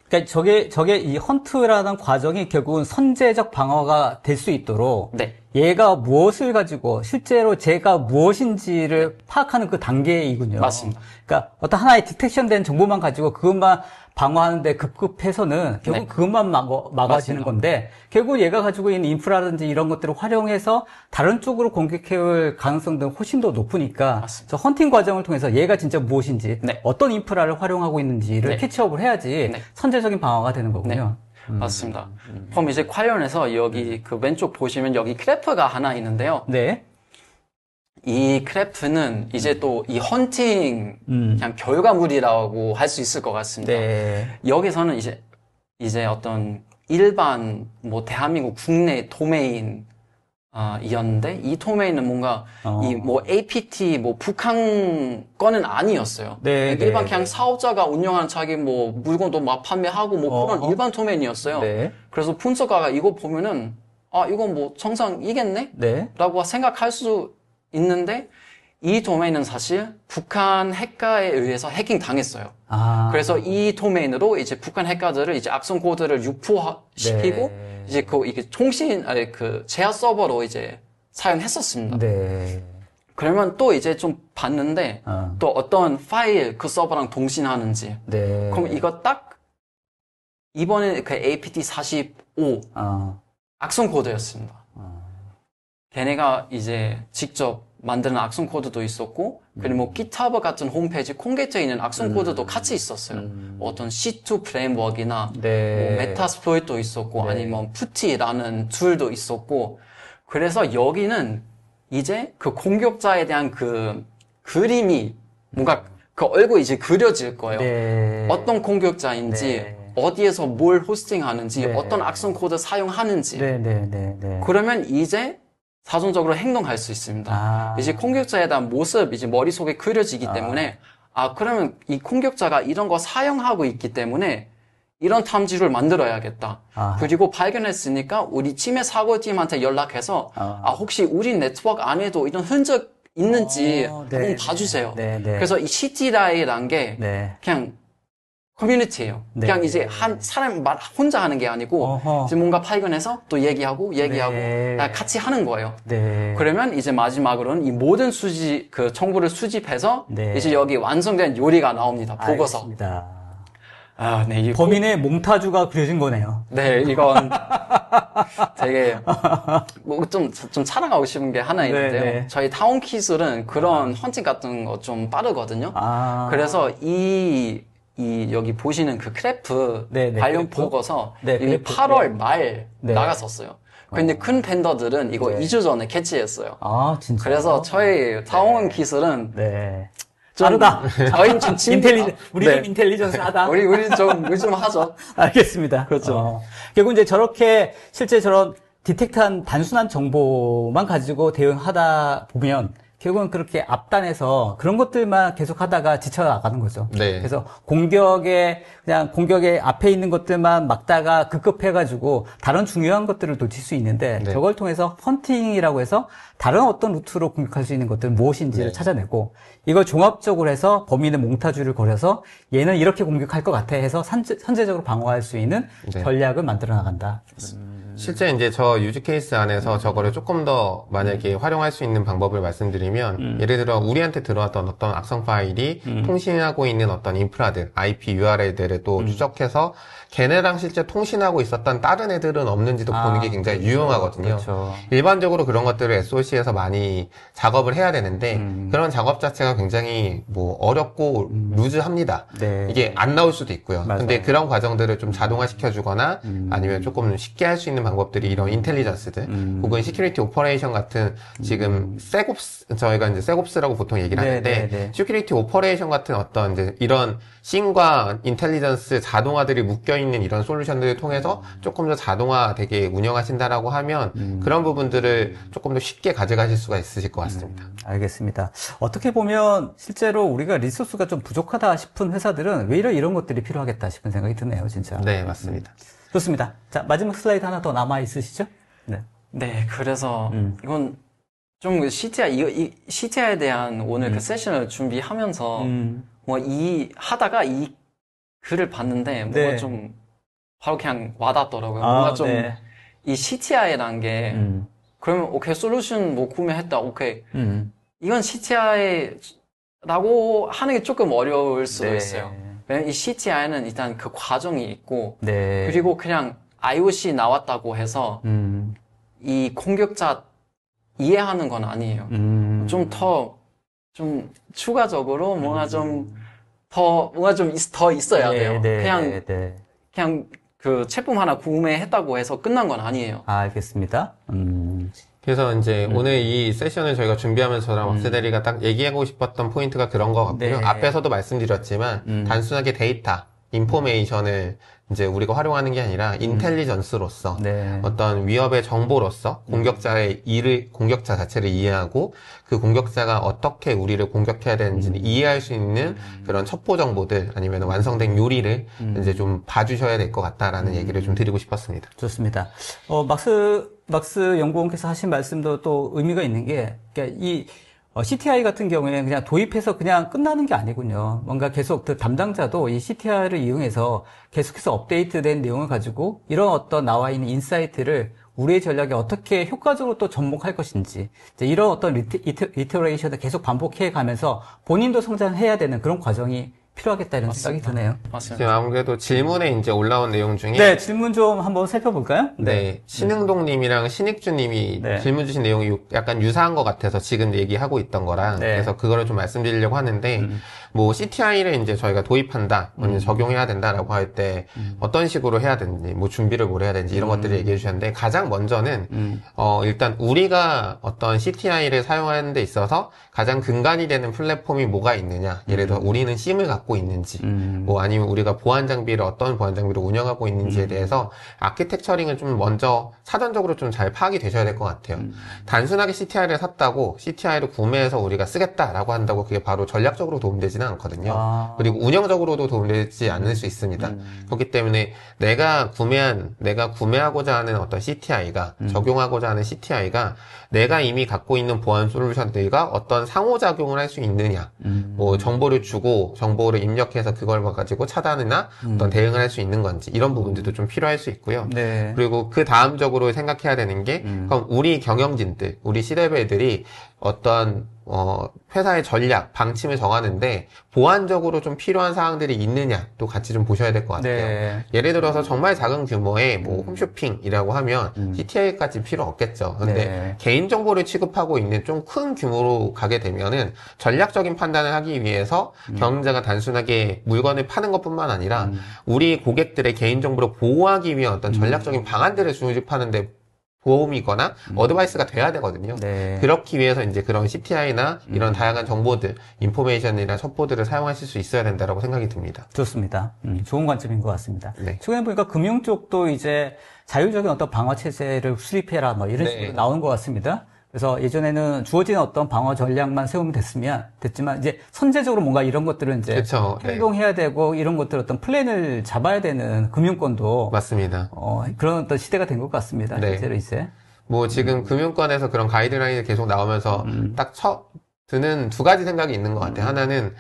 그러니까 저게 이 헌트라는 과정이 결국은 선제적 방어가 될 수 있도록 얘가 무엇을 가지고 실제로 제가 무엇인지를 파악하는 그 단계이군요. 맞습니다. 그러니까 어떤 하나의 디텍션된 정보만 가지고 그것만 방어하는데 급급해서는 결국 그것만 막아지는 건데 결국 얘가 가지고 있는 인프라든지 이런 것들을 활용해서 다른 쪽으로 공격해올 가능성들은 훨씬 더 높으니까 저 헌팅 과정을 통해서 얘가 진짜 무엇인지 어떤 인프라를 활용하고 있는지를 캐치업을 해야지 선제적인 방어가 되는 거군요. 맞습니다. 그럼 이제 관련해서 여기 그 왼쪽 보시면 여기 크래프가 하나 있는데요. 이 크래프는 이제 또 이 헌팅 그냥 결과물이라고 할 수 있을 것 같습니다. 여기서는 이제 어떤 일반 뭐 대한민국 국내 도메인 이었는데 이 도메인은 뭔가 이 뭐 APT 뭐 북한 거는 아니었어요. 네, 일반 네, 그냥 네. 사업자가 운영하는 자기 뭐 물건도 막 판매하고 뭐 그런 일반 도메인이었어요. 네. 그래서 분석가가 이거 보면은 이건 뭐 정상이겠네? 네. 라고 생각할 수 있는데 이 도메인은 사실 북한 해커에 의해서 해킹 당했어요. 그래서 이 도메인으로 이제 북한 해커들을 이제 악성 코드를 유포시키고 네. 이제 이게 그 제야 서버로 이제 사용했었습니다. 네. 그러면 또 이제 좀 봤는데 또 어떤 파일 그 서버랑 동신하는지. 네. 그럼 이거 딱 이번에 그 APT45 악성 코드였습니다. 걔네가 이제 직접 만드는 악성 코드도 있었고, 그리고 뭐 GitHub 같은 홈페이지 콘게트에 있는 악성 코드도 같이 있었어요. 어떤 C2 프레임워크나 네. 뭐 메타스플로이트도 있었고, 네. 아니면 푸티라는 툴도 있었고, 그래서 여기는 이제 그 공격자에 대한 그 그림이 뭔가 그 얼굴이 이제 그려질 거예요. 네. 어떤 공격자인지, 네. 어디에서 뭘 호스팅하는지, 네. 어떤 악성 코드 사용하는지. 네, 네, 네, 네. 그러면 이제 자동적으로 행동할 수 있습니다. 이제 공격자에 대한 모습, 이제 머릿속에 그려지기 때문에, 그러면 이 공격자가 이런 거 사용하고 있기 때문에, 이런 탐지를 만들어야겠다. 그리고 발견했으니까, 우리 침해 사고팀한테 연락해서, 혹시 우리 네트워크 안에도 이런 흔적 있는지 한번 봐주세요. 네, 네. 그래서 이 CT라이라는 게, 네. 그냥, 커뮤니티예요. 네. 그냥 이제 한 사람 말 혼자 하는 게 아니고 이제 뭔가 발견해서 또 얘기하고 네. 같이 하는 거예요. 네. 그러면 이제 마지막으로는 이 모든 그 정보를 수집해서 네. 이제 여기 완성된 요리가 나옵니다. 보고서. 알겠습니다. 네, 이 범인의 몽타주가 그려진 거네요. 네, 이건 되게 뭐 좀 자랑하고 싶은 게 하나 있는데요. 네, 네. 저희 타운 기술은 그런 헌팅 같은 거 좀 빠르거든요. 그래서 여기 보시는 그 크래프 네, 네, 관련 크래프? 보고서 네, 이미 크래프. 8월 말 네. 나갔었어요. 근데 큰 벤더들은 이거 네. 2주 전에 캐치했어요. 진짜. 그래서 저희 타원 기술은 네. 좀 빠르다. 저희는 좀 우리 좀 인텔리전스하다. 우리 좀 하죠. 알겠습니다. 그렇죠. 결국 이제 저렇게 실제 저런 디텍트한 단순한 정보만 가지고 대응하다 보면 결국은 그렇게 앞단에서 그런 것들만 계속 하다가 지쳐나가는 거죠. 네. 그래서 공격의 앞에 있는 것들만 막다가 급급해가지고 다른 중요한 것들을 놓칠 수 있는데 네. 저걸 통해서 헌팅이라고 해서 다른 어떤 루트로 공격할 수 있는 것들은 무엇인지를 네. 찾아내고 이걸 종합적으로 해서 범인의 몽타주를 걸어서 얘는 이렇게 공격할 것 같아 해서 선제적으로 방어할 수 있는 네. 전략을 만들어 나간다. 실제 이제 저 유즈 케이스 안에서 저거를 조금 더 만약에 활용할 수 있는 방법을 말씀드리면 예를 들어 우리한테 들어왔던 어떤 악성 파일이 통신하고 있는 어떤 인프라들, IP URL들을 또 추적해서 걔네랑 실제 통신하고 있었던 다른 애들은 없는지도 보는 게 굉장히 유용하거든요. 그렇죠. 일반적으로 그런 것들을 SOC에서 많이 작업을 해야 되는데 그런 작업 자체가 굉장히 뭐 어렵고 루즈합니다. 네. 이게 안 나올 수도 있고요. 맞아요. 근데 그런 과정들을 좀 자동화시켜 주거나 아니면 조금 쉽게 할 수 있는 방법들이 이런 인텔리전스들 혹은 시큐리티 오퍼레이션 같은 지금 셋옵스 저희가 이제 셋옵스라고 보통 얘기를 네, 하는데 네, 네. 시큐리티 오퍼레이션 같은 어떤 이제 이런 싱과 인텔리전스 자동화들이 묶여 있는 이런 솔루션들을 통해서 조금 더 자동화되게 운영하신다라고 하면 그런 부분들을 조금 더 쉽게 가져가실 수가 있으실 것 같습니다. 알겠습니다. 어떻게 보면 실제로 우리가 리소스가 좀 부족하다 싶은 회사들은 왜 이런 것들이 필요하겠다 싶은 생각이 드네요, 진짜. 네, 맞습니다. 좋습니다. 자, 마지막 슬라이드 하나 더 남아 있으시죠? 네. 네, 그래서 이건 좀 CTI에 대한 오늘 그 세션을 준비하면서 하다가 이 글을 봤는데 뭔가 네. 좀 바로 그냥 와닿더라고요. 뭔가 좀 네. 이 CTI라는 게 그러면 오케이 솔루션 뭐 구매했다 오케이 이건 CTI라고 하는 게 조금 어려울 수도 네. 있어요. 왜냐면 이 CTI는 일단 그 과정이 있고 네. 그리고 그냥 IOC 나왔다고 해서 이 공격자 이해하는 건 아니에요. 좀 추가적으로 뭔가 좀 더 있어야 돼요. 그냥 그 제품 하나 구매했다고 해서 끝난 건 아니에요. 알겠습니다. 그래서 이제 오늘 이 세션을 저희가 준비하면서 저랑 왁스대리가 딱 얘기하고 싶었던 포인트가 그런 것 같고요. 네. 앞에서도 말씀드렸지만 단순하게 데이터 인포메이션을 이제 우리가 활용하는 게 아니라 인텔리전스로서 네. 어떤 위협의 정보로서 공격자 자체를 이해하고 그 공격자가 어떻게 우리를 공격해야 되는지를 이해할 수 있는 그런 첩보 정보들 아니면 완성된 요리를 이제 좀 봐주셔야 될 것 같다라는 얘기를 좀 드리고 싶었습니다. 좋습니다. 막스 연구원께서 하신 말씀도 또 의미가 있는 게, 그러니까 CTI 같은 경우에는 그냥 도입해서 그냥 끝나는 게 아니군요. 뭔가 계속 그 담당자도 이 CTI를 이용해서 계속해서 업데이트된 내용을 가지고 이런 어떤 나와 있는 인사이트를 우리의 전략에 어떻게 효과적으로 또 접목할 것인지, 이제 이런 어떤 리터레이션을 계속 반복해 가면서 본인도 성장해야 되는 그런 과정이 필요하겠다 이런 생각이 드네요. 맞습니다. 지금 아무래도 질문에 이제 올라온 내용 중에 네, 질문 좀 한번 살펴볼까요? 네, 신흥동님이랑 신익주님이 네. 질문 주신 내용이 약간 유사한 것 같아서 지금 얘기하고 있던 거랑 네. 그래서 그거를 좀 말씀드리려고 하는데 뭐 CTI를 이제 저희가 도입한다, 적용해야 된다라고 할 때 어떤 식으로 해야 되는지, 뭐 준비를 뭘 해야 되는지 이런 것들을 얘기해 주셨는데 가장 먼저는 일단 우리가 어떤 CTI를 사용하는 데 있어서 가장 근간이 되는 플랫폼이 뭐가 있느냐, 예를 들어 우리는 심을 갖고 있는지, 뭐 아니면 우리가 보안 장비를 어떤 보안 장비를 운영하고 있는지에 대해서 아키텍처링을 좀 먼저 사전적으로 좀 잘 파악이 되셔야 될 것 같아요. 단순하게 CTI를 샀다고 CTI를 구매해서 우리가 쓰겠다라고 한다고 그게 바로 전략적으로 도움되지는 않거든요. 그리고 운영적으로도 도움되지 않을 수 있습니다. 그렇기 때문에 내가 구매하고자 하는 어떤 CTI가 적용하고자 하는 CTI가 내가 이미 갖고 있는 보안 솔루션들과 어떤 상호작용을 할 수 있느냐, 뭐 정보를 주고 정보를 입력해서 그걸 가지고 차단이나 어떤 대응을 할 수 있는 건지 이런 부분들도 좀 필요할 수 있고요. 네. 그리고 그 다음적으로 생각해야 되는 게 그럼 우리 경영진들, 우리 C레벨들이 어떤 회사의 전략, 방침을 정하는데 보안적으로 좀 필요한 사항들이 있느냐 또 같이 좀 보셔야 될 것 같아요. 네. 예를 들어서 정말 작은 규모의 뭐 홈쇼핑이라고 하면 CTI까지 필요 없겠죠. 근데 네. 개인정보를 취급하고 있는 좀 큰 규모로 가게 되면은 전략적인 판단을 하기 위해서 경영자가 단순하게 물건을 파는 것뿐만 아니라 우리 고객들의 개인정보를 보호하기 위한 어떤 전략적인 방안들을 수집하는데 보험이거나 어드바이스가 돼야 되거든요. 네. 그렇기 위해서 이제 그런 CTI나 이런 다양한 정보들, 인포메이션이나 첩보들을 사용하실 수 있어야 된다고 생각이 듭니다. 좋습니다. 좋은 관점인 것 같습니다. 네. 최근에 보니까 금융 쪽도 이제 자율적인 어떤 방어 체제를 수립해라 뭐 이런 네. 식으로 나오는 것 같습니다. 그래서 예전에는 주어진 어떤 방어 전략만 세우면 됐지만 이제 선제적으로 뭔가 이런 것들은 이제 그쵸, 네. 행동해야 되고 이런 것들 어떤 플랜을 잡아야 되는 금융권도 맞습니다. 그런 어떤 시대가 된 것 같습니다. 네. 실제로 이제. 뭐 지금 금융권에서 그런 가이드라인이 계속 나오면서 딱 드는 두 가지 생각이 있는 것 같아요. 하나는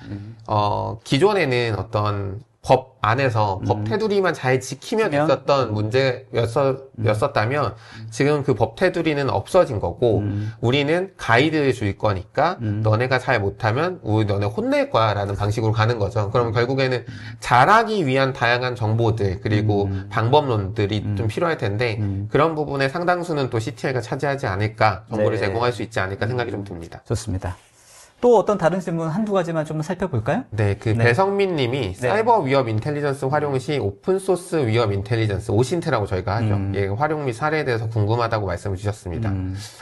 기존에는 어떤 법 안에서 법 테두리만 잘 지키면 됐었던 문제였었다면 지금 그 법 테두리는 없어진 거고 우리는 가이드를 줄 거니까 너네가 잘 못하면 너네 혼낼 거야 라는 방식으로 가는 거죠. 그럼 결국에는 잘하기 위한 다양한 정보들 그리고 방법론들이 좀 필요할 텐데 그런 부분의 상당수는 또 CTI가 차지하지 않을까, 정보를 네. 제공할 수 있지 않을까 생각이 좀 듭니다. 좋습니다. 또 어떤 다른 질문 한두 가지만 좀 살펴볼까요? 네, 네. 배성민 님이 사이버 위협 인텔리전스 활용 시 오픈소스 위협 인텔리전스, 오신트라고 저희가 하죠. 예, 활용 및 사례에 대해서 궁금하다고 말씀을 주셨습니다.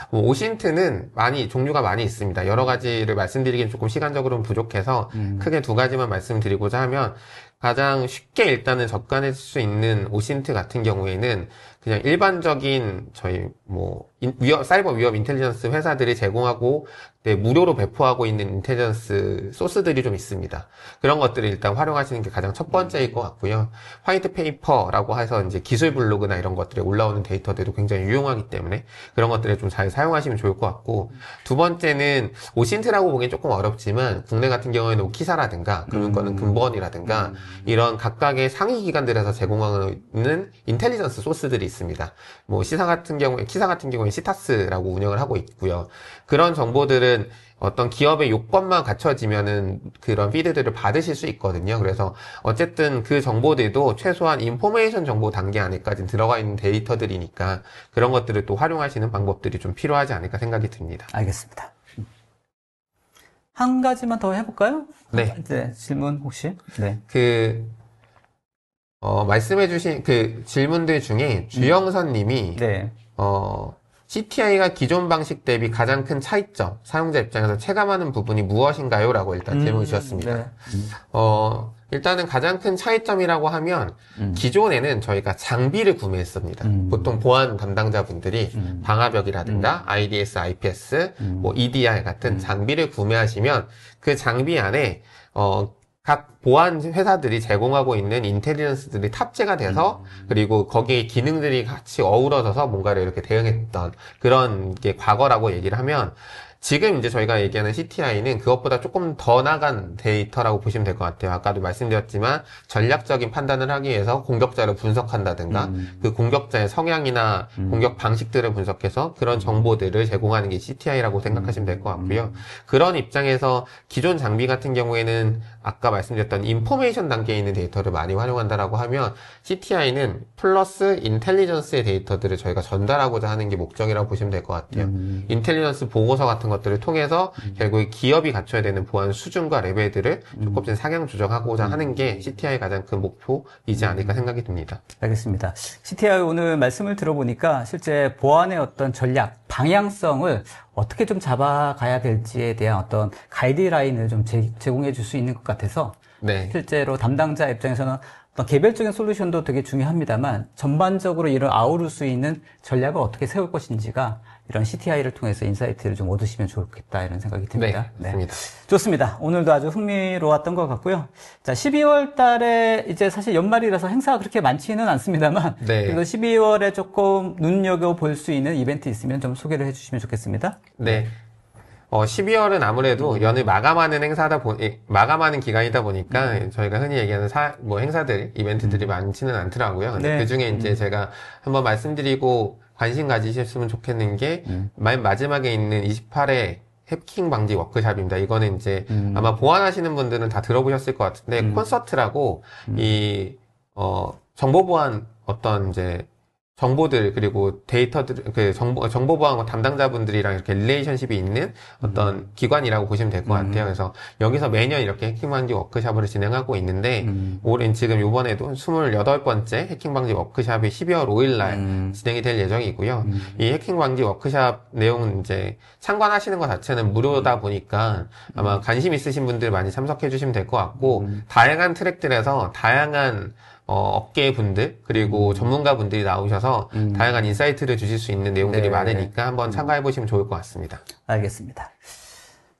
뭐 오신트는 종류가 많이 있습니다. 여러 가지를 말씀드리기는 조금 시간적으로는 부족해서 크게 두 가지만 말씀드리고자 하면 가장 쉽게 일단은 접근할 수 있는 오신트 같은 경우에는 그냥 일반적인 저희 사이버 위협 인텔리전스 회사들이 제공하고 무료로 배포하고 있는 인텔리전스 소스들이 좀 있습니다. 그런 것들을 일단 활용하시는 게 가장 첫 번째일 것 같고요. 화이트 페이퍼라고 해서 이제 기술 블로그나 이런 것들에 올라오는 데이터들도 굉장히 유용하기 때문에 그런 것들을 좀 잘 사용하시면 좋을 것 같고, 두 번째는 오신트라고 보기엔 조금 어렵지만 국내 같은 경우에는 오키사라든가 금융권은 금보원이라든가 이런 각각의 상위 기관들에서 제공하는 인텔리전스 소스들이 있습니다. 뭐 키사 같은 경우에 시타스라고 운영을 하고 있고요. 그런 정보들은 어떤 기업의 요건만 갖춰지면은 그런 피드들을 받으실 수 있거든요. 그래서 어쨌든 그 정보들도 최소한 인포메이션 정보 단계 안에까지 들어가 있는 데이터들이니까 그런 것들을 또 활용하시는 방법들이 좀 필요하지 않을까 생각이 듭니다. 알겠습니다. 한 가지만 더 해볼까요? 네. 이제 질문 혹시? 네. 말씀해주신 그 질문들 중에 주영선 님이, 네. CTI가 기존 방식 대비 가장 큰 차이점, 사용자 입장에서 체감하는 부분이 무엇인가요? 라고 일단 질문 주셨습니다. 네. 일단은 가장 큰 차이점이라고 하면 기존에는 저희가 장비를 구매했습니다. 보통 보안 담당자분들이 방화벽이라든가 IDS, IPS, 뭐 EDR 같은 장비를 구매하시면 그 장비 안에 각 보안 회사들이 제공하고 있는 인텔리전스들이 탑재가 돼서 그리고 거기에 기능들이 같이 어우러져서 뭔가를 이렇게 대응했던 그런 게 과거라고 얘기를 하면 지금 이제 저희가 얘기하는 CTI는 그것보다 조금 더 나간 데이터라고 보시면 될 것 같아요. 아까도 말씀드렸지만 전략적인 판단을 하기 위해서 공격자를 분석한다든가 그 공격자의 성향이나 공격 방식들을 분석해서 그런 정보들을 제공하는 게 CTI라고 생각하시면 될 것 같고요. 그런 입장에서 기존 장비 같은 경우에는 아까 말씀드렸던 인포메이션 단계에 있는 데이터를 많이 활용한다라고 하면 CTI는 플러스 인텔리전스의 데이터들을 저희가 전달하고자 하는 게 목적이라고 보시면 될 것 같아요. 인텔리전스 보고서 같은 것들을 통해서 결국에 기업이 갖춰야 되는 보안 수준과 레벨들을 조금씩 상향 조정하고자 하는 게 CTI의 가장 큰 목표이지 않을까 생각이 듭니다. 알겠습니다. CTI 오늘 말씀을 들어보니까 실제 보안의 어떤 전략, 방향성을 어떻게 좀 잡아가야 될지에 대한 어떤 가이드라인을 좀 제공해 줄 수 있는 것 같아서 네. 실제로 담당자 입장에서는 어떤 개별적인 솔루션도 되게 중요합니다만 전반적으로 이를 아우를 수 있는 전략을 어떻게 세울 것인지가 이런 CTI를 통해서 인사이트를 좀 얻으시면 좋겠다 이런 생각이 듭니다. 네, 맞습니다. 좋습니다. 오늘도 아주 흥미로웠던 것 같고요. 자, 12월 달에 이제 사실 연말이라서 행사가 그렇게 많지는 않습니다만 네. 그래도 12월에 조금 눈여겨볼 수 있는 이벤트 있으면 좀 소개를 해주시면 좋겠습니다. 네. 12월은 아무래도 연을 마감하는 마감하는 기간이다 보니까 저희가 흔히 얘기하는 행사들, 이벤트들이 많지는 않더라고요. 근데 네. 그 중에 이제 제가 한번 말씀드리고 관심 가지셨으면 좋겠는 게 맨 마지막에 있는 28회 해킹 방지 워크샵입니다. 이거는 이제 아마 보안하시는 분들은 다 들어보셨을 것 같은데 콘서트라고 정보 보안 어떤 이제 정보들 그리고 데이터들 정보 보안 담당자분들이랑 이렇게 릴레이션십이 있는 어떤 기관이라고 보시면 될 것 같아요. 그래서 여기서 매년 이렇게 해킹 방지 워크샵을 진행하고 있는데 올해 지금 이번에도 28번째 해킹 방지 워크샵이 12월 5일 날 진행이 될 예정이고요. 이 해킹 방지 워크샵 내용은 이제 참관하시는 것 자체는 무료다 보니까 아마 관심 있으신 분들 많이 참석해 주시면 될 것 같고 다양한 트랙들에서 다양한 업계 분들 그리고 전문가 분들이 나오셔서 다양한 인사이트를 주실 수 있는 내용들이 네. 많으니까 한번 참가해 보시면 좋을 것 같습니다. 알겠습니다.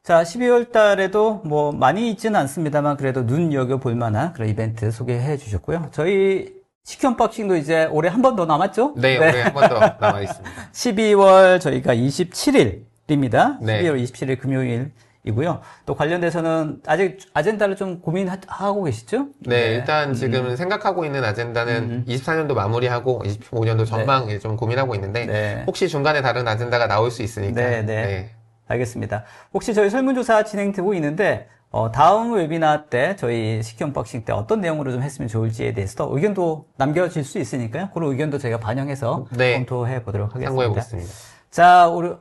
자, 12월 달에도 뭐 많이 있지는 않습니다만 그래도 눈여겨볼 만한 그런 이벤트 소개해 주셨고요. 저희 CQ 언박싱도 이제 올해 한 번 더 남았죠? 네, 올해 한 번 더 남아 있습니다. 12월 저희가 27일입니다. 네. 12월 27일 금요일이고요. 또 관련돼서는 아직 아젠다를 좀 고민하고 계시죠? 네, 일단 지금 생각하고 있는 아젠다는 24년도 마무리하고 25년도 전망에 좀 고민하고 있는데 네. 혹시 중간에 다른 아젠다가 나올 수 있으니까. 네. 알겠습니다. 혹시 저희 설문조사 진행되고 있는데 다음 웨비나 때 저희 CQ 언박싱 때 어떤 내용으로 좀 했으면 좋을지에 대해서도 의견도 남겨질 수 있으니까요. 그런 의견도 저희가 반영해서 네. 검토해 보도록 하겠습니다. 참고해 보겠습니다. 자, 우리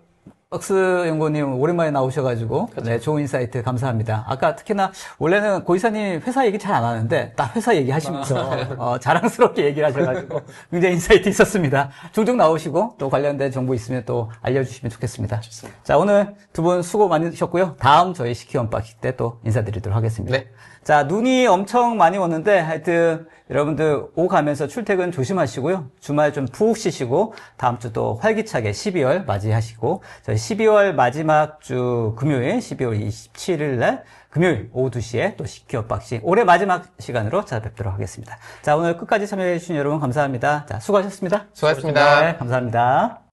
억스 연구원님 오랜만에 나오셔가지고 네, 좋은 인사이트 감사합니다. 아까 특히나 원래는 고 이사님 회사 얘기 잘 안 하는데 딱 회사 얘기하시면서 자랑스럽게 얘기를 하셔가지고 굉장히 인사이트 있었습니다. 종종 나오시고 또 관련된 정보 있으면 또 알려주시면 좋겠습니다. 좋습니다. 자, 오늘 두 분 수고 많으셨고요. 다음 저희 CQ 언박싱 때 또 인사드리도록 하겠습니다. 네. 자, 눈이 엄청 많이 오는데 하여튼 여러분들 오가면서 출퇴근 조심하시고요. 주말 좀 푹 쉬시고 다음 주 또 활기차게 12월 맞이하시고 저희 12월 마지막 주 금요일 12월 27일 날 금요일 오후 2시에 또 CQ 언박싱 올해 마지막 시간으로 찾아뵙도록 하겠습니다. 자, 오늘 끝까지 참여해 주신 여러분 감사합니다. 자, 수고하셨습니다. 수고하셨습니다. 네, 감사합니다.